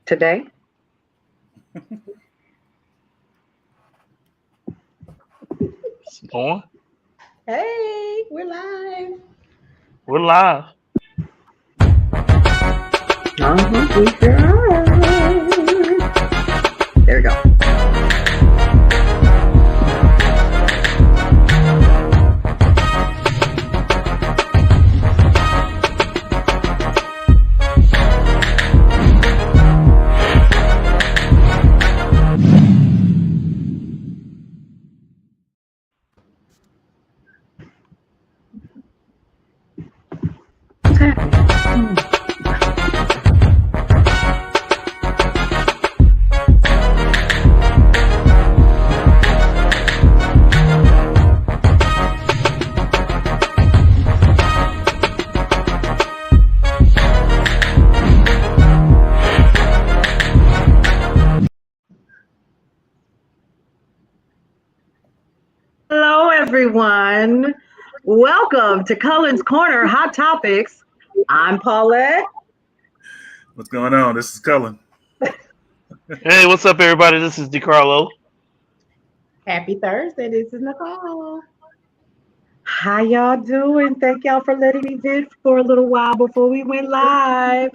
today. On. Hey, we're live. We're live. We sure are. There we go. What's happening? Hello, everyone. Welcome to Cullen's Corner Hot Topics. I'm Paulette. What's going on? This is Cullen. Hey, what's up, everybody? This is DeCarlo. Happy Thursday. This is Nicole. How y'all doing? Thank y'all for letting me vent for a little while before we went live.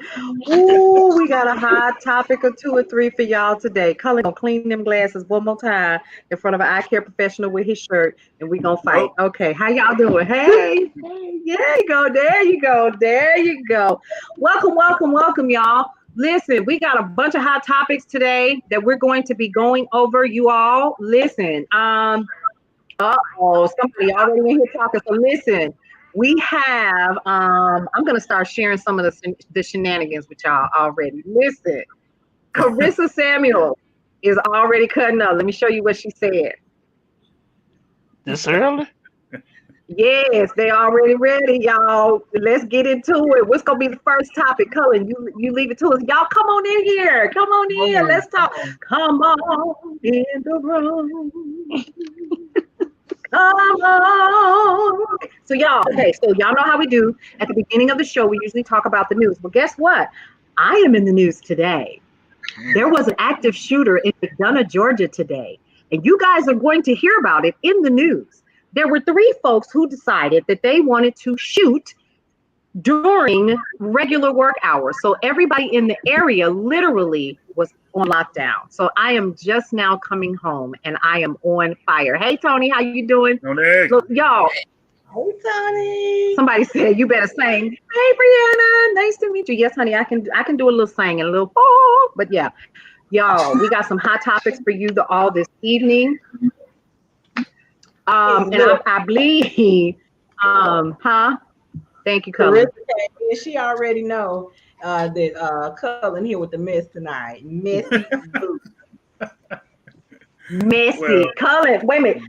Ooh, we got a hot topic or two or three for y'all today. Cullen gonna clean them glasses one more time in front of an eye care professional with his shirt, and we gonna fight. Okay, how y'all doing? Hey, there you go, there you go, there you go. Welcome, y'all. Listen, we got a bunch of hot topics today that we're going to be going over. You all, listen. Somebody already in here talking. So listen, we have. I'm gonna start sharing some of the shenanigans with y'all already. Listen, Carissa Samuel is already cutting up. Let me show you what she said. This early? Yes, they already ready, y'all. Let's get into it. What's gonna be the first topic? Cullen, you leave it to us. Y'all come on in here. Come on in. Let's talk. Come on in the room. Come on. So y'all know how we do. At the beginning of the show, we usually talk about the news. Well, guess what? I am in the news today. There was an active shooter in McDonough, Georgia today. And you guys are going to hear about it in the news. There were 3 folks who decided that they wanted to shoot during regular work hours. So everybody in the area literally was on lockdown. So I am just now coming home and I am on fire. Hey Tony, how you doing? Look, y'all. Hey, Tony. Somebody said you better sing. Hey Brianna, nice to meet you. Yes, honey, I can do a little singing, a little but yeah. Y'all, we got some hot topics for you all this evening. And I believe Thank you, Cullen. She already know that Cullen here with the mess tonight. Messy. Messy. Cullen, wait a minute.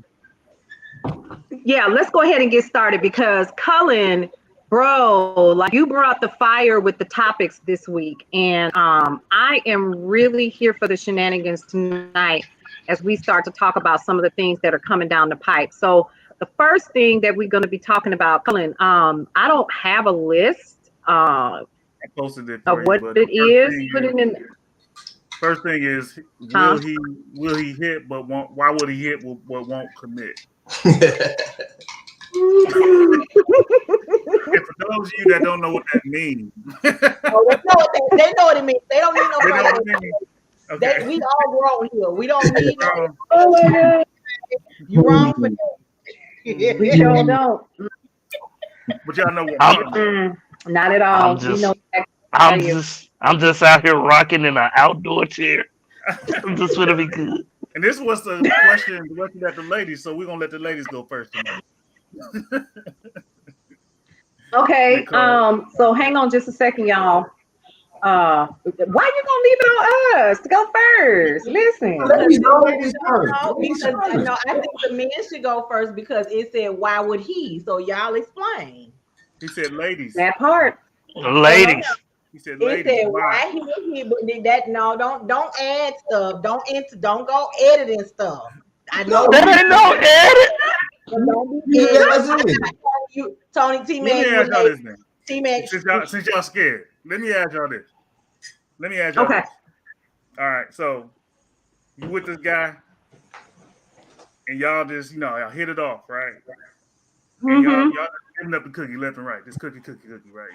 Yeah, let's go ahead and get started because Cullen, bro, like you brought the fire with the topics this week. And I am really here for the shenanigans tonight as we start to talk about some of the things that are coming down the pipe. So the first thing that we're going to be talking about, Cullen, I don't have a list I posted it of what it is. Put it in. First thing is, will he hit? But why would he hit? But won't commit? And for those of you that don't know what that means, they know what it means. They don't need no. Okay. We all grown here. We don't need no. Oh my God. You wrong for that. We sure don't. But y'all know what? Not at all. I'm just out here rocking in an outdoor chair. I'm just gonna be good. And this was the question directed at the ladies, so we're gonna let the ladies go first tonight. Okay. So hang on just a second, y'all. Why you gonna leave it on us to go first? Listen. Because I think the men should go first because it said why would he? So y'all explain. He said ladies. That part. Ladies. He said ladies. It said why he would he, but that don't add stuff. Don't go editing stuff. I know that ain't no edit. You, Tony, T-Mac, since y'all scared, let me ask y'all this. Okay. All right, so you with this guy, and y'all just y'all hit it off, right? And y'all Mm-hmm. y'all giving up the cookie left and right, just cookie, right?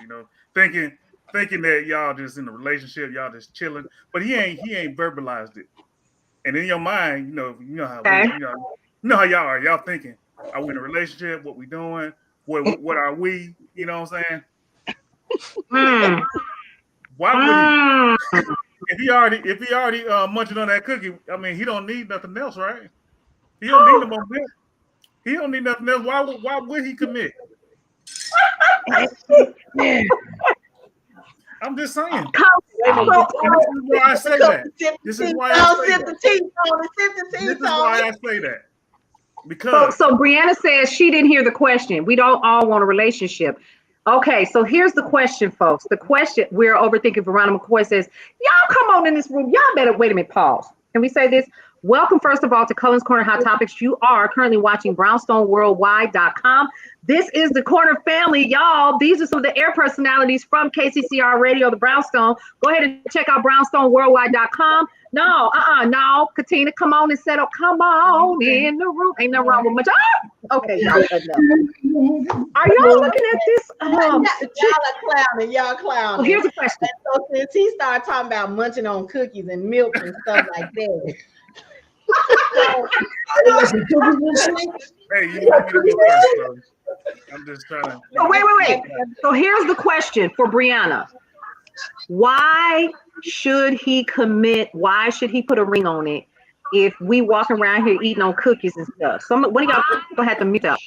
Thinking that y'all just in a relationship, y'all just chilling, but he ain't verbalized it. And in your mind, how we, Okay. how y'all are. Y'all thinking, are we in a relationship? What we doing? What are we? You know what I'm saying? Mm. Why would he? Mm. If he already munching on that cookie, I mean, he don't need nothing else, right? He don't need no more milk. He don't need nothing else. Why would he commit? I'm just saying. Wait a minute. So, And this is why I say that. Sip the This is tea, why I say sip that. the tea, Tony. Sip the This tea, is why Tony. I say that. so, Because so Brianna says she didn't hear the question. We don't all want a relationship. Okay, so here's the question, folks. The question we're overthinking. Veronica McCoy says, "Y'all come on in this room. Y'all better wait a minute. Pause. Can we say this? Welcome, first of all, to Cullen's Corner Hot Topics. You are currently watching BrownstoneWorldwide.com. This is the Corner family, y'all. These are some of the air personalities from KCCR Radio, the Brownstone. Go ahead and check out BrownstoneWorldwide.com. No. Katina, come on and settle. Come on in the room. Ain't nothing wrong with much. Oh, okay, y'all. Are y'all looking at this? Y'all are clowning. Y'all clowning. Well, here's a question. And so since he started talking about munching on cookies and milk and stuff like that. hey, you want me to go first, so I'm just trying to. Oh, wait. So here's the question for Brianna. Why should he commit? Why should he put a ring on it if we walking around here eating on cookies and stuff? One of y'all people had to mute up.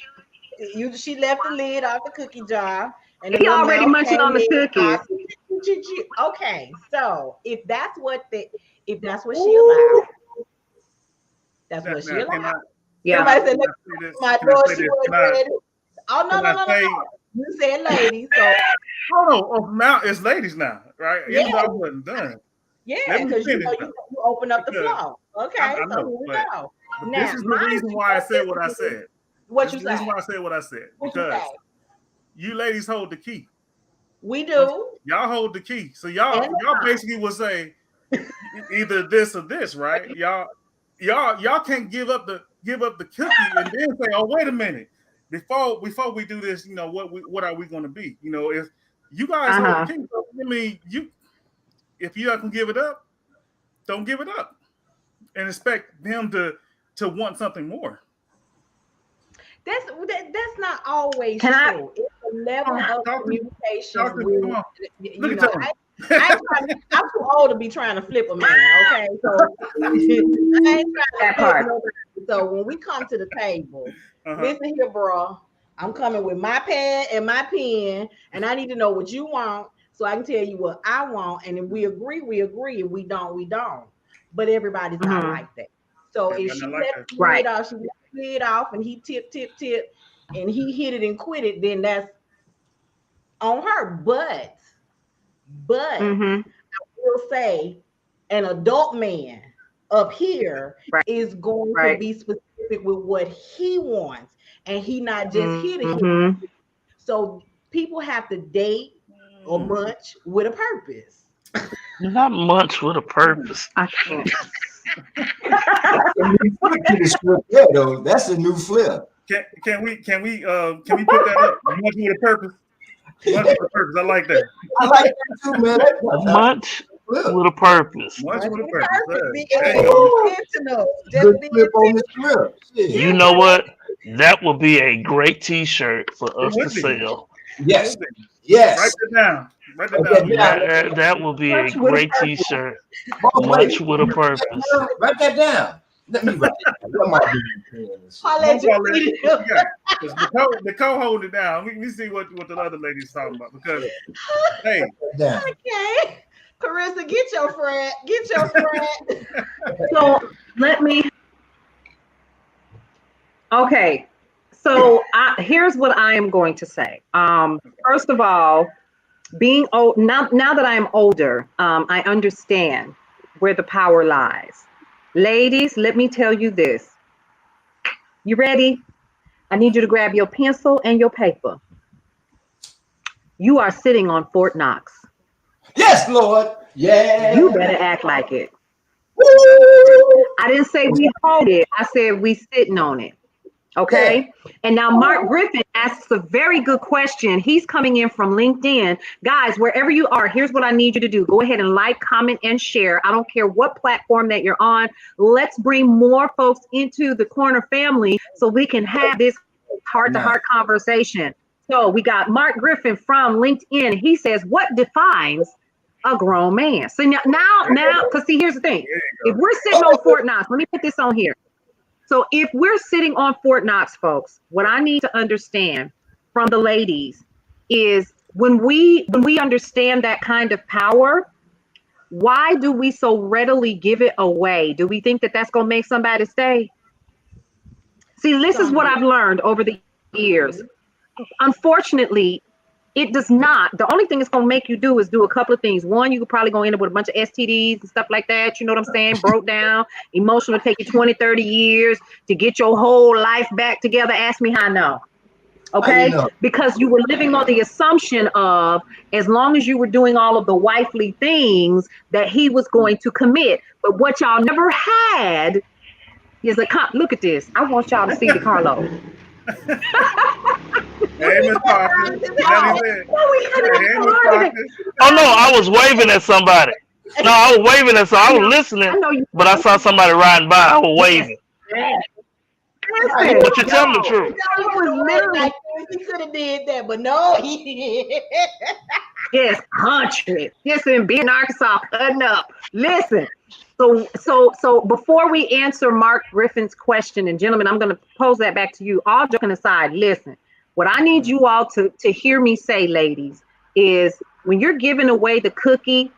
She left the lid off the cookie jar, and He already munching on the cookies. Okay, so if that's what she allowed, that's what she allowed. Yeah. Somebody said, "Look, my door, she wasn't ready." Oh no! You said ladies, so now it's ladies now, right? Yeah. Even though I wasn't done. Yeah, because you open up the flow. Okay, I know, so here we go. But Now, this is the reason why I said what I said. What you This is say? why I said what I said. What you Because say? you ladies hold the key. We do. Y'all hold the key. So y'all basically would say either this or this, right? Y'all can't give up the cookie and then say, "Oh, wait a minute. Before we do this, what are we going to be? If you guys hold the key, I mean, if you can give it up, don't give it up and expect them to want something more. That's not always Can true. It's a level of communication. Look at them. I'm too old to be trying to flip a man. Okay, so I ain't trying to flip nobody. So when we come to the table, listen here, bro. I'm coming with my pad and my pen, and I need to know what you want so I can tell you what I want. And if we agree, we agree. If we don't, we don't. But everybody's not like that. So if she left the lid off, she left the lid off, and he tip, and he hit it and quit it, then that's on her. But I will say an adult man up here is going to be specific with what he wants, and he not just here to hit. So people have to date or munch with a purpose. Not much with a purpose. I can't. Yeah, though, that's a new flip. Can we put that up? Munch with a purpose. Munch with a purpose. I like that. I like that too, man. Munch with a purpose. Munch with a purpose. Good flip on the script. You know what? That would be a great T-shirt for us to sell. Yes. Write it down. That will be a great T-shirt. Munch with a purpose. Write that down. Let me write it down. What am I doing? I'll let you Nicole hold it down. We see what the other lady's talking about because hey. Okay. Carissa, get your friend. So let me. Okay. So here's what I am going to say. First of all, being old now that I am older, I understand where the power lies. Ladies, let me tell you this. You ready? I need you to grab your pencil and your paper. You are sitting on Fort Knox. Yes, Lord. Yeah. You better act like it. I didn't say we hold it. I said we sitting on it. Okay. And now Mark Griffin asks a very good question. He's coming in from LinkedIn. Guys, wherever you are, here's what I need you to do. Go ahead and like, comment, and share. I don't care what platform that you're on. Let's bring more folks into the corner family so we can have this heart-to-heart conversation. So we got Mark Griffin from LinkedIn. He says, what defines a grown man? So now, because see, here's the thing. If we're sitting on Fort Knox, let me put this on here. So if we're sitting on Fort Knox, folks, what I need to understand from the ladies is when we understand that kind of power, why do we so readily give it away? Do we think that that's going to make somebody stay? See, this is what I've learned over the years. Unfortunately, it does not. The only thing it's going to make you do is do a couple of things. One, you're probably going to end up with a bunch of STDs and stuff like that. You know what I'm saying? Broke down. Emotional take you 20, 30 years to get your whole life back together. Ask me how I know. Okay? You know? Because you were living on the assumption of as long as you were doing all of the wifely things that he was going to commit. But what y'all never had is look at this. I want y'all to see the Carlo. Hey, Miss Parker. Oh no, I was waving at somebody. No, I was waving at somebody. I was listening, but I saw somebody riding by. I was waving. But you're telling the truth. He could have did that, but no, he did. Yes, country. Yes, in being Arkansas, cutting up. Listen. So before we answer Mark Griffin's question, and gentlemen, I'm going to pose that back to you. All joking aside, listen. What I need you all to hear me say, ladies, is when you're giving away the cookie,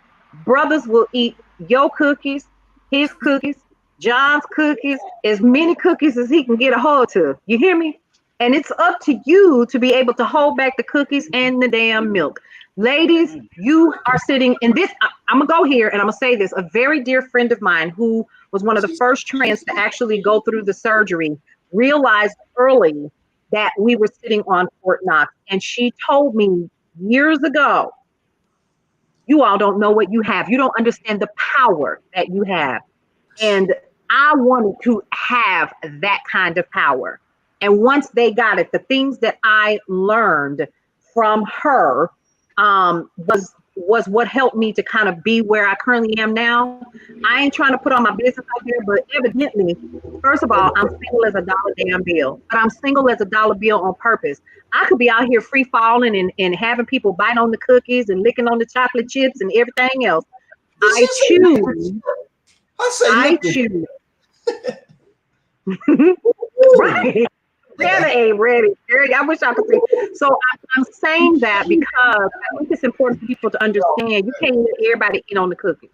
brothers will eat your cookies, his cookies, John's cookies, as many cookies as he can get a hold to. You hear me? And it's up to you to be able to hold back the cookies and the damn milk. Ladies, you are sitting in this. I'm going to go here and I'm going to say this. A very dear friend of mine who was one of the first trans to actually go through the surgery realized early that we were sitting on Fort Knox. And she told me years ago, you all don't know what you have. You don't understand the power that you have. And I wanted to have that kind of power. And once they got it, the things that I learned from her was what helped me to kind of be where I currently am now. I ain't trying to put all my business out there, but evidently, first of all, I'm single as a dollar damn bill, but I'm single as a dollar bill on purpose. I could be out here free falling and having people bite on the cookies and licking on the chocolate chips and everything else. I choose. Right. Ready ain't ready. I wish I could see. So I'm saying that because I think it's important for people to understand you can't let everybody eat on the cookies.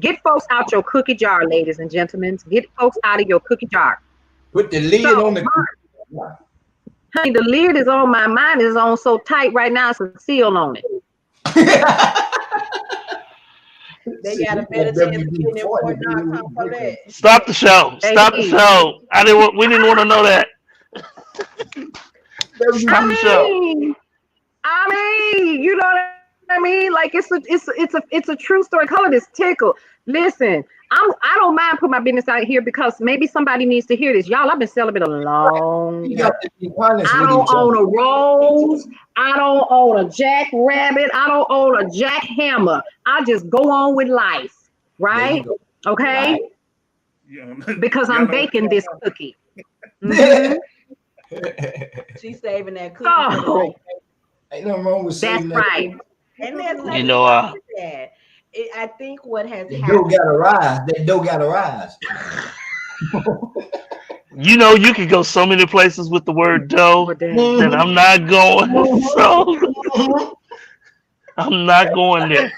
Get folks out your cookie jar, ladies and gentlemen. Get folks out of your cookie jar. Put the lid on the cookie. Honey, the lid is on my mind is on so tight right now, it's a seal on it. They got a better chance of getting in Fort Knox for that. Stop the show. Stop the show. We didn't want to know that. Stop the show. I mean, you know what I mean? Like it's a true story. Color is tickled. Listen, I don't mind putting my business out here because maybe somebody needs to hear this. Y'all, I've been celibate a long time. I don't own a rose. I don't own a jackrabbit. I don't own a jackhammer. I just go on with life, right? Okay? Because I'm baking this cookie. Mm-hmm. She's saving that cookie. Oh, ain't nothing wrong with saving that's right. And there's you know, I think what has happened. Dough gotta rise. That dough gotta rise. You know, you could go so many places with the word dough that I'm not going. So I'm not going there.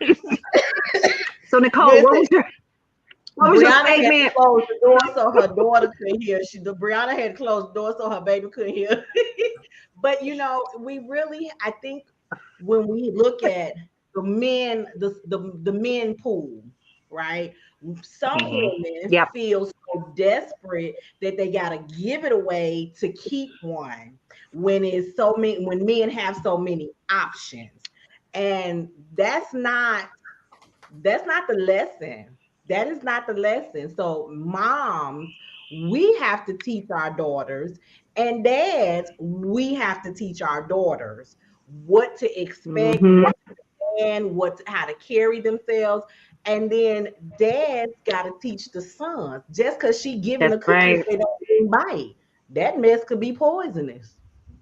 So Nicole, what was your statement? Had closed the door so her daughter couldn't hear. Brianna had closed the door so her baby couldn't hear. But you know, I think when we look at the men, the men pool, right? Some women feel so desperate that they gotta give it away to keep one when men have so many options. And that's not the lesson. That is not the lesson. So moms, we have to teach our daughters, and dads, we have to teach our daughters what to expect, what to and how to carry themselves. And then dads got to teach the sons. Just because she giving a cookie and they don't bite, that mess could be poisonous.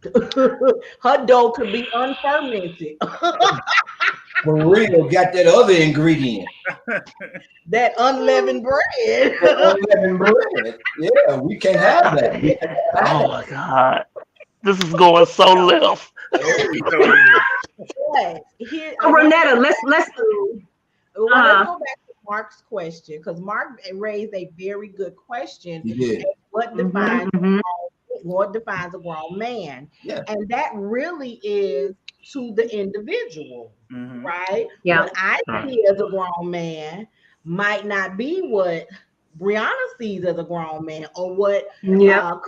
Her dough could be unfermented. For real, got that other ingredient. That unleavened bread. Unleavened bread. Yeah, we can't have that. Oh my God. This is going so left. Here, Renetta, let's let's go back to Mark's question, because Mark raised a very good question. He did. What defines a grown man? Yeah. And that really is to the individual, right? Yeah. What I see as a grown man might not be what Brianna sees as a grown man, or what Karina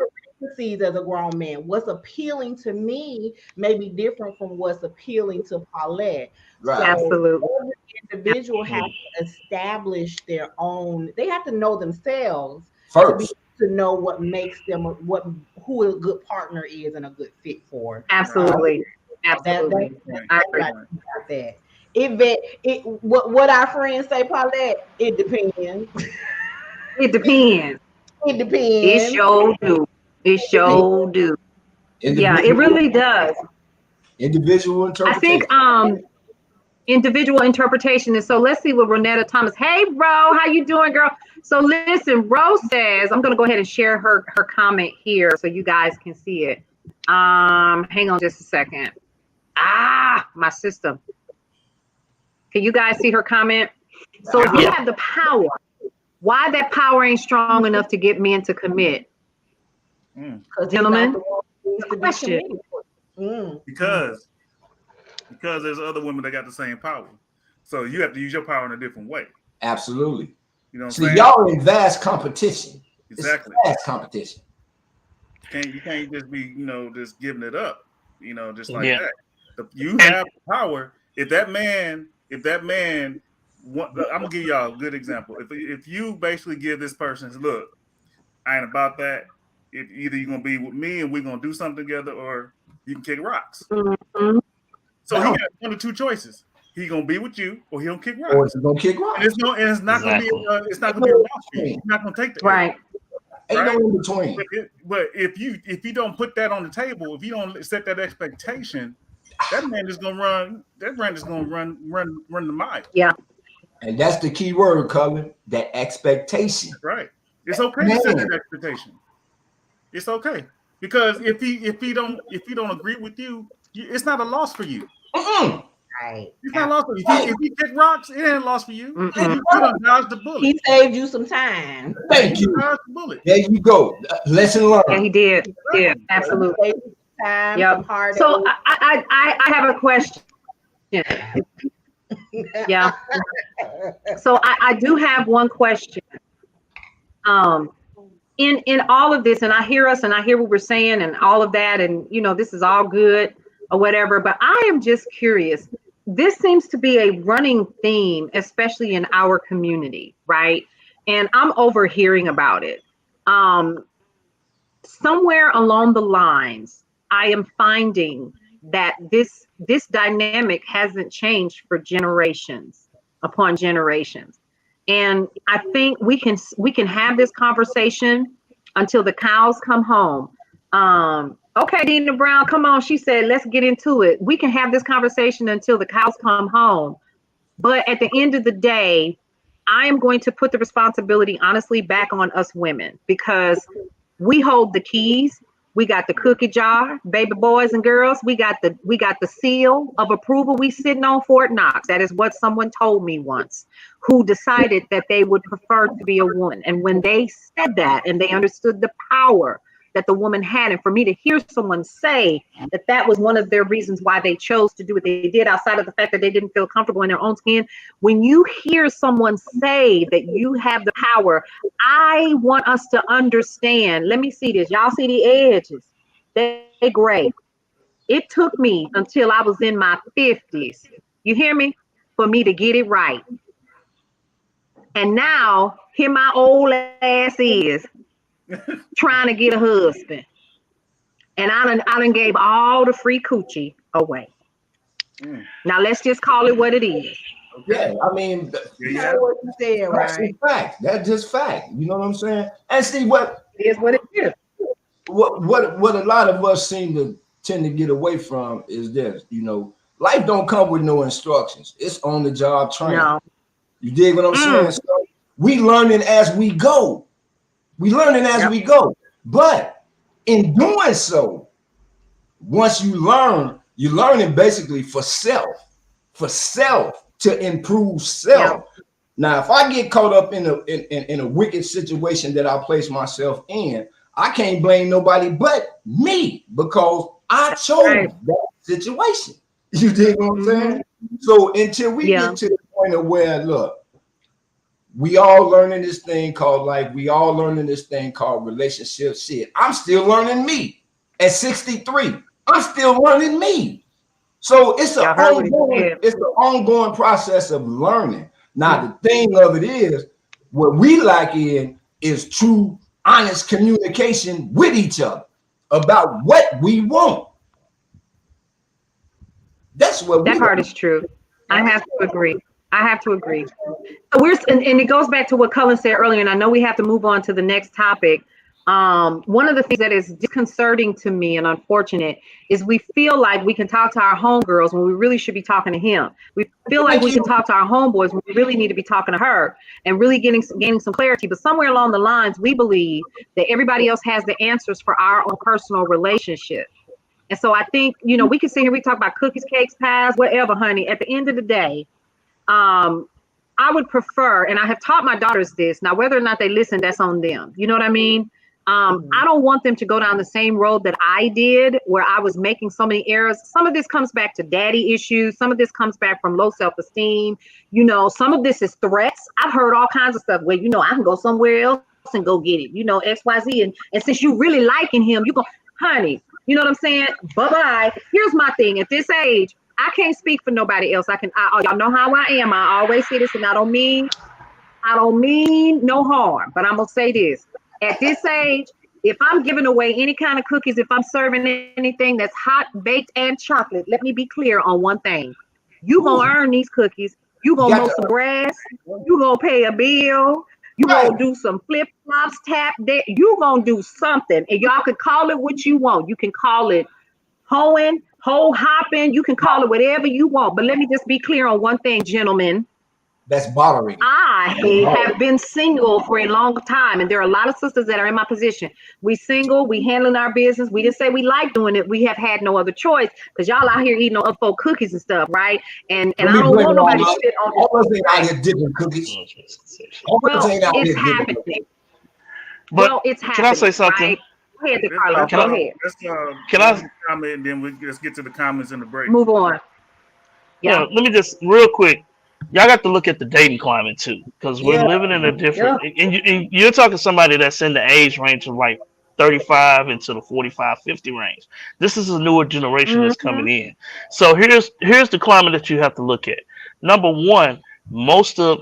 sees as a grown man. What's appealing to me may be different from what's appealing to Paulette. Right. So absolutely. every individual has to establish their own. They have to know themselves first to know what makes them who a good partner is and a good fit for. Absolutely. Absolutely. I agree about that. What our friends say, Paulette, it depends. It depends. It depends. It sure do. It sure do. Yeah, it really does. Individual interpretation. I think individual interpretation is so. Let's see what Renetta Thomas. Hey, Ro, how you doing, girl? So listen, Ro says, I'm gonna go ahead and share her comment here so you guys can see it. Hang on just a second. My system. Can you guys see her comment? So if you have the power, why that power ain't strong enough to get men to commit? Gentlemen, the question. Because there's other women that got the same power. So you have to use your power in a different way. Absolutely. You know what I'm saying? y'all in vast competition. Exactly. It's vast competition. You can't just be, just giving it up, just like that. You have power. If that man, I'm gonna give y'all a good example. If you basically give this person, look, I ain't about that. Either you're gonna be with me and we're gonna do something together, or you can kick rocks. So he got one of two choices. He gonna be with you, or he gonna kick rocks. Or he's gonna kick rocks. And it's not gonna be. It's not gonna be a loss for you. He's not gonna take the right. Ain't no in between. But if you don't put that on the table, if you don't set that expectation, that man is gonna run. That man is gonna run the mile. Yeah. And that's the key word, Cullen. That expectation. Right. It's okay to set that expectation. It's okay, because if he don't agree with you, it's not a loss for you. Right. It's not a loss for you. If he kick rocks, it ain't a loss for you. You done dodged the bullet. He saved you some time. Thank you. Dodged the bullet. There you go. Lesson learned. Yeah, he did. Yeah, absolutely. Time, so I have a question. Yeah. So I do have one question. In all of this, and I hear us and I hear what we're saying and all of that, and this is all good or whatever, but I am just curious. This seems to be a running theme, especially in our community, right? And I'm overhearing about it. Somewhere along the lines, I am finding that this dynamic hasn't changed for generations upon generations. And I think we can have this conversation until the cows come home. Okay, Dina Brown, come on. She said, let's get into it. We can have this conversation until the cows come home. But at the end of the day, I am going to put the responsibility, honestly, back on us women, because we hold the keys. We got the cookie jar, baby boys and girls. We got the seal of approval. We sitting on Fort Knox. That is what someone told me once, who decided that they would prefer to be a woman. And when they said that and they understood the power that the woman had, and for me to hear someone say that was one of their reasons why they chose to do what they did, outside of the fact that they didn't feel comfortable in their own skin. When you hear someone say that you have the power, I want us to understand. Let me see this. Y'all see the edges? They gray. It took me until I was in my 50s. You hear me? For me to get it right. And now here my old ass is trying to get a husband. And I done gave all the free coochie away. Now let's just call it what it is. Yeah, I mean, you know what you said, right? Fact. That's just fact. You know what I'm saying? And see what it is what it is. What a lot of us seem to tend to get away from is this. You know, life don't come with no instructions. It's on the job training. No. You dig what I'm saying? So we learning as we go. We learning as we go. But in doing so, once you learn, you're learning basically for self to improve self. Now, if I get caught up in a wicked situation that I place myself in, I can't blame nobody but me because I chose that situation. You dig what I'm saying? So until we get to the point of where, look, we all learning this thing called life. We all learning this thing called relationship shit. I'm still learning me at 63. I'm still learning me. So it's an ongoing process of learning. Now, the thing of it is, what we lack in is true, honest communication with each other about what we want. That's what that part is true. I have to agree. So and it goes back to what Cullen said earlier, and I know we have to move on to the next topic. One of the things that is disconcerting to me and unfortunate is we feel like we can talk to our homegirls when we really should be talking to him. We feel like we can talk to our homeboys when we really need to be talking to her and really gaining some clarity. But somewhere along the lines, we believe that everybody else has the answers for our own personal relationship. And so I think, we can sit here, we talk about cookies, cakes, pies, whatever, honey. At the end of the day, I would prefer, and I have taught my daughters this. Now, whether or not they listen, that's on them. You know what I mean? I don't want them to go down the same road that I did, where I was making so many errors. Some of this comes back to daddy issues. Some of this comes back from low self-esteem. Some of this is threats. I've heard all kinds of stuff where, I can go somewhere else and go get it, X, Y, Z. And since you really liking him, you go, honey, you know what I'm saying? Bye-bye. Here's my thing. At this age, I can't speak for nobody else. Y'all know how I am. I always say this, and I don't mean no harm, but I'm going to say this. At this age, if I'm giving away any kind of cookies, if I'm serving anything that's hot, baked, and chocolate, let me be clear on one thing. You going to earn these cookies. You going to mow some grass. You going to pay a bill. You going to do some flip-flops, tap that. You going to do something. And y'all can call it what you want. You can call it hoeing, hoe hopping. You can call it whatever you want. But let me just be clear on one thing, gentlemen. That's bothering. I have been single for a long time, and there are a lot of sisters that are in my position. We single, we handling our business. We didn't say we like doing it. We have had no other choice because y'all out here eating on up cookies and stuff, right? And I don't want nobody to shit on all us ain't out here dipping cookies. It's happening. Well, it's happening. Can I say something? Right? Go ahead, Carlos. Go ahead. Can I comment, and then let's get to the comments in the break. Move on. Yeah, let me just real quick. Y'all got to look at the dating climate too, because we're living in a different. And you're talking somebody that's in the age range of like 35 into the 45, 50 range. This is a newer generation that's coming in. So here's the climate that you have to look at. Number one, most of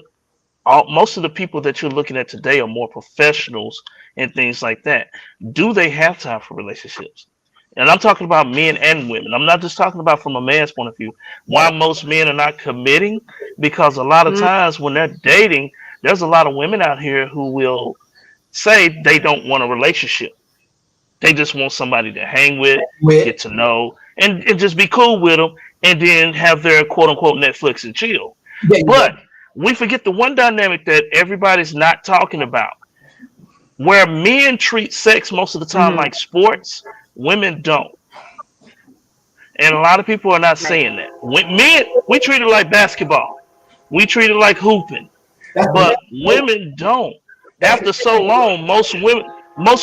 the people that you're looking at today are more professionals and things like that. Do they have time for relationships? And I'm talking about men and women. I'm not just talking about from a man's point of view. Why most men are not committing? Because a lot of times when they're dating, there's a lot of women out here who will say they don't want a relationship. They just want somebody to hang with, get to know, and just be cool with them, and then have their quote-unquote Netflix and chill. But we forget the one dynamic that everybody's not talking about. Where men treat sex most of the time like sports, women don't. And a lot of people are not saying that. Men, we treat it like basketball. We treat it like hooping. But women don't. After so long, most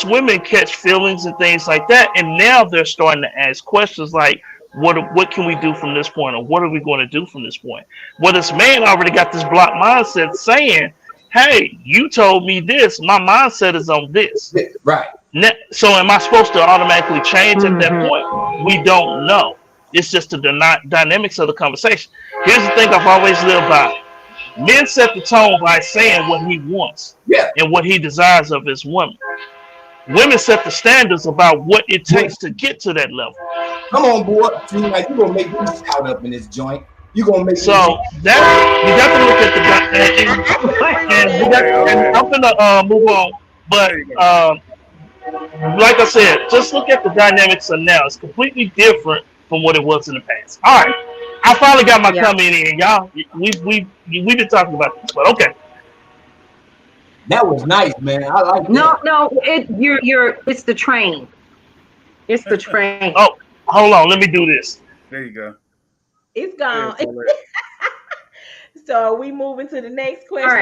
women catch feelings and things like that. And now they're starting to ask questions like, what can we do from this point? Or what are we going to do from this point? Well, this man already got this block mindset saying, hey, you told me this. My mindset is on this. Right. So am I supposed to automatically change at that point? We don't know. It's just the dynamics of the conversation. Here's the thing I've always lived by. Men set the tone by saying what he wants and what he desires of his woman. Women set the standards about what it takes to get to that level. Come on, boy. See, like you gonna make me shout up in this joint. You gonna make so me. that you got to look at and I'm gonna move on. But like I said, just look at the dynamics of now. It's completely different from what it was in the past. All right, I finally got my comment in, y'all. We've been talking about this, but okay. That was nice, man. I like that. No, it's the train. It's the train. Oh, hold on, let me do this. There you go. It's gone. So we moving to the next question. All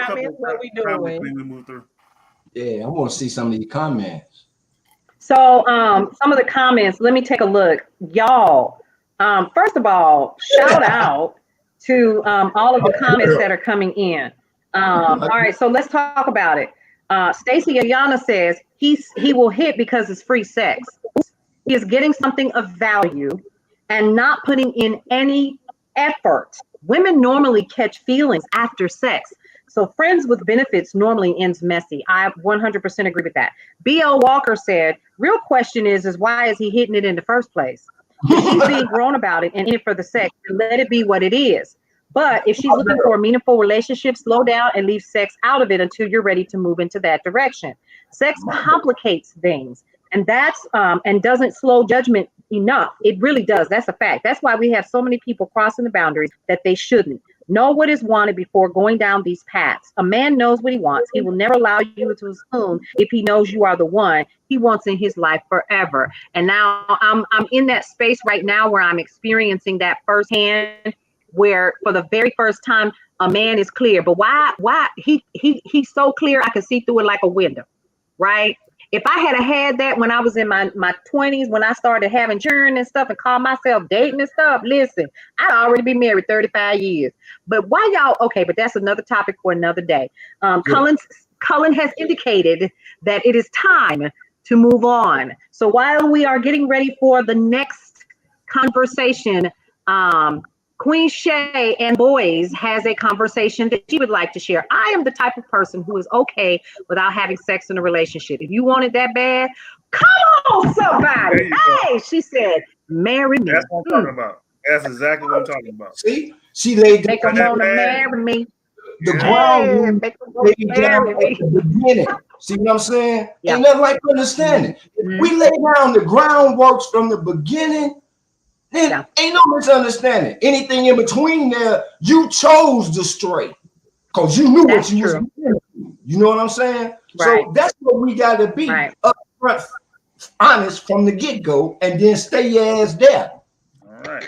right. What we doing? We move through. Yeah, I want to see some of these comments. So some of the comments, let me take a look. Y'all, first of all, shout out to all of the comments that are coming in. All right, so let's talk about it. Stacy Ayana says he will hit because it's free sex. He is getting something of value and not putting in any effort. Women normally catch feelings after sex. So friends with benefits normally ends messy. I 100% agree with that. B.L. Walker said, real question is why is he hitting it in the first place? If she's being grown about it and in it for the sex, let it be what it is. But if she's looking for a meaningful relationship, slow down and leave sex out of it until you're ready to move into that direction. Sex complicates things, and that's and doesn't slow judgment enough. It really does. That's a fact. That's why we have so many people crossing the boundaries that they shouldn't. Know what is wanted before going down these paths. A man knows what he wants. He will never allow you to assume if he knows you are the one he wants in his life forever. And now I'm in that space right now where I'm experiencing that firsthand, where for the very first time a man is clear. But why he's so clear I can see through it like a window, right? If I had that when I was in my 20s, when I started having children and stuff and called myself dating and stuff, listen, I'd already be married 35 years. But why y'all, okay, but that's another topic for another day. Cullen has indicated that it is time to move on. So while we are getting ready for the next conversation, Queen Shay and Boys has a conversation that she would like to share. I am the type of person who is okay without having sex in a relationship. If you want it that bad, come on, somebody. Hey, she said, marry me. That's what I'm talking about. That's exactly what I'm talking about. See, she laid make them want to marry me. The ground laid down at the beginning. See what I'm saying? Yeah. Ain't nothing like understanding. If we lay down the groundwork from the beginning, then ain't no misunderstanding. Anything in between there, you chose to stray because you knew what you was doing. You know what I'm saying? Right. So that's what we got to be upfront, honest from the get-go, and then stay your ass there. All right.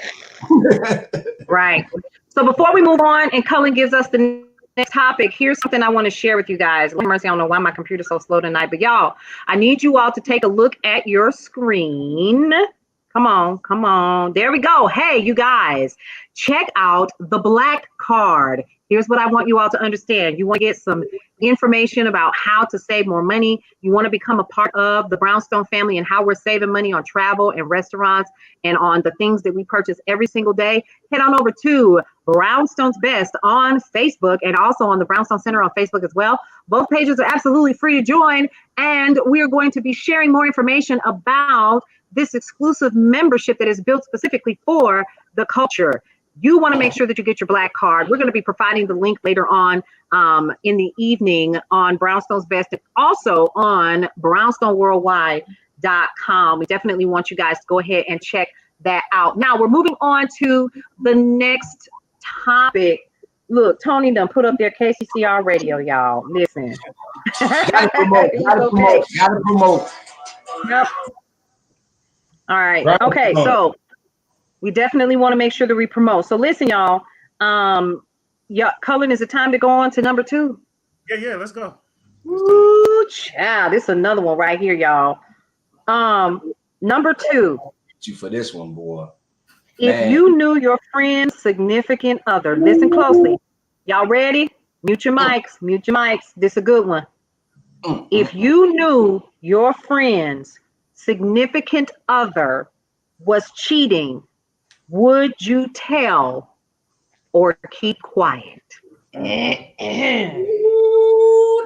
Right. So before we move on and Cullen gives us the next topic, here's something I want to share with you guys. Lord mercy, I don't know why my computer's so slow tonight, but y'all, I need you all to take a look at your screen. Come on. There we go. Hey, you guys, check out the Black Card. Here's what I want you all to understand. You want to get some information about how to save more money. You want to become a part of the Brownstone family and how we're saving money on travel and restaurants and on the things that we purchase every single day. Head on over to Brownstone's Best on Facebook and also on the Brownstone Center on Facebook as well. Both pages are absolutely free to join. And we are going to be sharing more information about this exclusive membership that is built specifically for the culture. You want to make sure that you get your Black Card. We're going to be providing the link later on in the evening on Brownstone's Best and also on brownstoneworldwide.com. We definitely want you guys to go ahead and check that out. Now we're moving on to the next topic. Look, Tony done put up their KCCR radio, y'all. Listen. Gotta promote. Yep. All right. Okay. So we definitely want to make sure that we promote. So listen, y'all. Cullen, is it time to go on to number 2? Yeah. Let's go. Ooh, child. This is another one right here, y'all. Number 2. You for this one, boy. If you knew your friend's significant other, listen closely. Y'all ready? Mute your mics. This is a good one. If you knew your friend's significant other was cheating, would you tell or keep quiet? Ooh,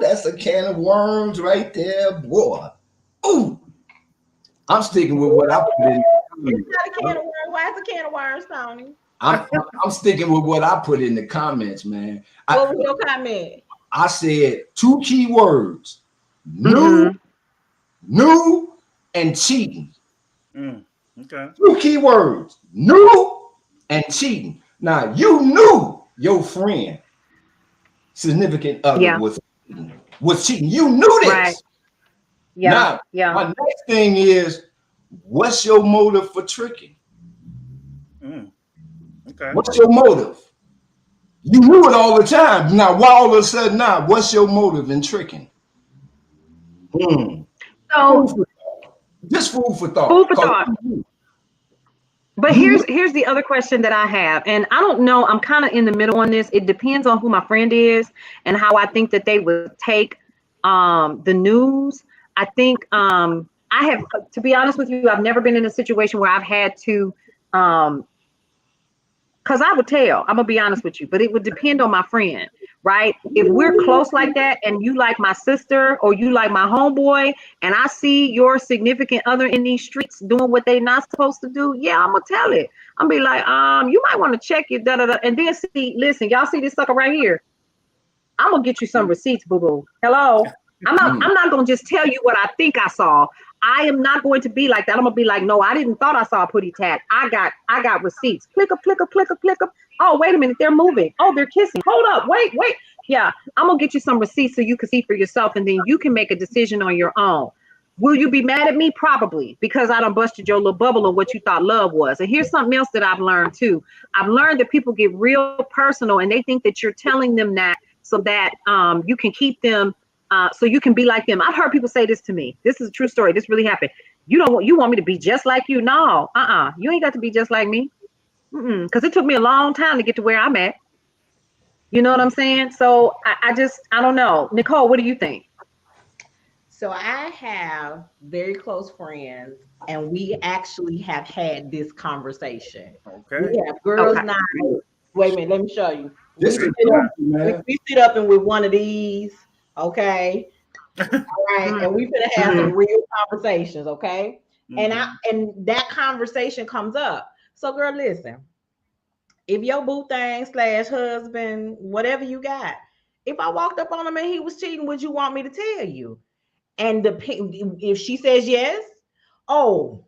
that's a can of worms right there, boy. Ooh, I'm sticking with what I put in. It's not a can of worms. Why is a can of worms, Tony? I'm sticking with what I put in the comments, man. What was your comment? I said 2 key words: new, and cheating. Okay. 2 key words: new and cheating. Now you knew your friend, significant other, was cheating. You knew this. Right. Yeah. Now, my next thing is, what's your motive for tricking? Okay. What's your motive? You knew it all the time. Now, why all of a sudden now? What's your motive in tricking? So, just food for thought. Food for thought. But here's the other question that I have, and I don't know. I'm kind of in the middle on this. It depends on who my friend is and how I think that they would take the news. I think I have, to be honest with you, I've never been in a situation where I've had to because I would tell, I'm gonna be honest with you, but it would depend on my friend, right? If we're close like that and you like my sister or you like my homeboy and I see your significant other in these streets doing what they're not supposed to do, yeah, I'm gonna tell it. I'm gonna be like, you might want to check your da-da-da. And then see, listen, y'all see this sucker right here? I'm gonna get you some receipts, boo-boo. Hello? I'm not gonna just tell you what I think I saw. I am not going to be like that. I'm gonna be like, no, I didn't thought I saw a putty tat. I got receipts. Click up, click up, click up, click up. Oh, wait a minute, they're moving. Oh, they're kissing. Hold up, wait. Yeah, I'm gonna get you some receipts so you can see for yourself, and then you can make a decision on your own. Will you be mad at me? Probably, because I done busted your little bubble of what you thought love was. And here's something else that I've learned too. I've learned that people get real personal and they think that you're telling them that so that you can keep them, so you can be like them. I've heard people say this to me. This is a true story. This really happened. You want me to be just like you? No, you ain't got to be just like me. Because it took me a long time to get to where I'm at. You know what I'm saying? So I don't know. Nicole, what do you think? So I have very close friends, and we actually have had this conversation. Okay. We have girls' night. Wait a minute, let me show you. We sit up and with one of these, okay? All right, and we finna have some real conversations, okay? And that conversation comes up. So, girl, listen. If your boo thing / husband, whatever you got, if I walked up on him and he was cheating, would you want me to tell you? And if she says yes, oh,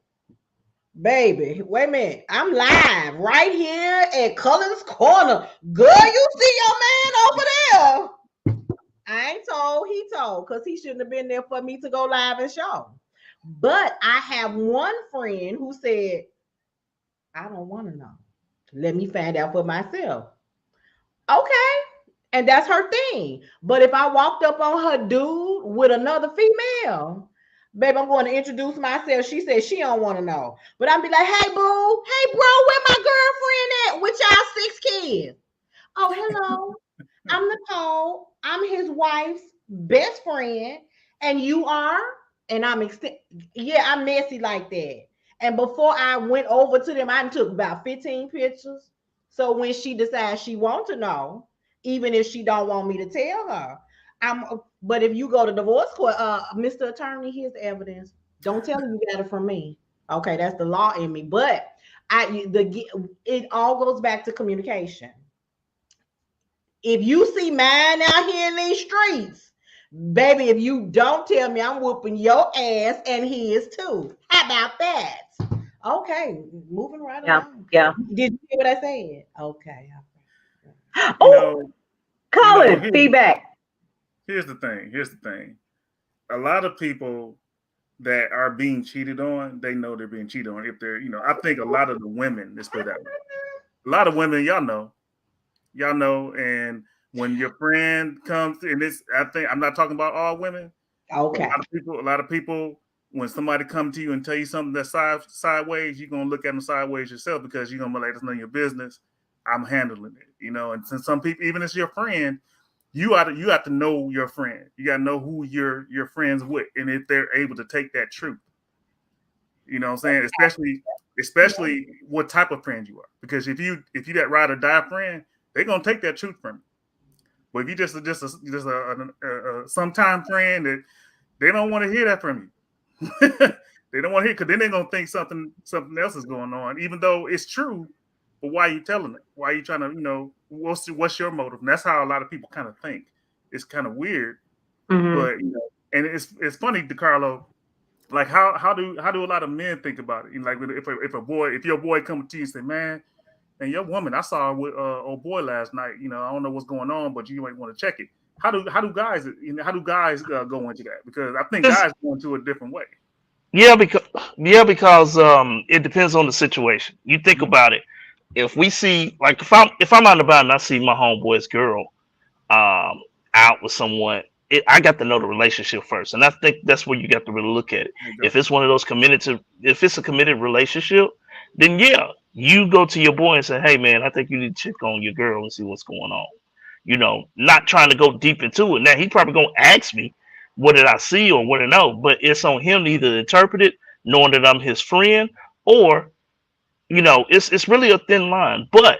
baby, wait a minute. I'm live right here at Cullen's Corner. Girl, you see your man over there. I ain't told, he told, because he shouldn't have been there for me to go live and show. But I have one friend who said, I don't want to know. Let me find out for myself. Okay. And that's her thing. But if I walked up on her dude with another female, babe, I'm going to introduce myself. She said she don't want to know. But I'd be like, hey, boo. Hey, bro, where my girlfriend at with y'all 6 kids? Oh, hello. I'm Nicole. I'm his wife's best friend. And you are? And I'm messy like that. And before I went over to them, I took about 15 pictures. So when she decides she wants to know, even if she don't want me to tell her, but if you go to divorce court, Mr. Attorney, here's the evidence. Don't tell her you got it from me. Okay, that's the law in me. But it all goes back to communication. If you see mine out here in these streets, baby, if you don't tell me, I'm whooping your ass and his too. How about that? Okay, moving right along. Yeah. Did you hear what I said? Okay. Cullen, feedback. Here's the thing. A lot of people that are being cheated on, they know they're being cheated on. If they're, I think a lot of the women, let's put it that way. A lot of women, y'all know, and when your friend comes, and I'm not talking about all women. Okay. A lot of people, when somebody comes to you and tell you something that's sideways, you're gonna look at them sideways yourself because you're gonna be like, "It's none of your business. I'm handling it," And since some people, even if it's your friend, you have to know your friend. You gotta know who you're friends with, and if they're able to take that truth. You know what I'm saying? Especially what type of friend you are. Because if you that ride or die friend, they're gonna take that truth from you. But if you just a sometime friend that they don't want to hear that from you. They don't want to hear, because then they're gonna think something else is going on, even though it's true. But why are you telling it? Why are you trying to, what's your motive? And that's how a lot of people kind of think. It's kind of weird, but and it's funny, DeCarlo. Like how do a lot of men think about it? Like if your boy come to you and say, man, and your woman, I saw her with old boy last night. I don't know what's going on, but you might want to check it. How do guys go into that? Because I think guys go into a different way. Yeah, because it depends on the situation. You think about it. If we see, like, if I'm out and about and I see my homeboy's girl out with someone, I got to know the relationship first, and I think that's where you got to really look at it. If it's one of those if it's a committed relationship, then yeah, you go to your boy and say, hey man, I think you need to check on your girl and see what's going on. Not trying to go deep into it. Now he probably gonna ask me, what did I see or what I know, but it's on him to either interpret it, knowing that I'm his friend, or it's really a thin line. But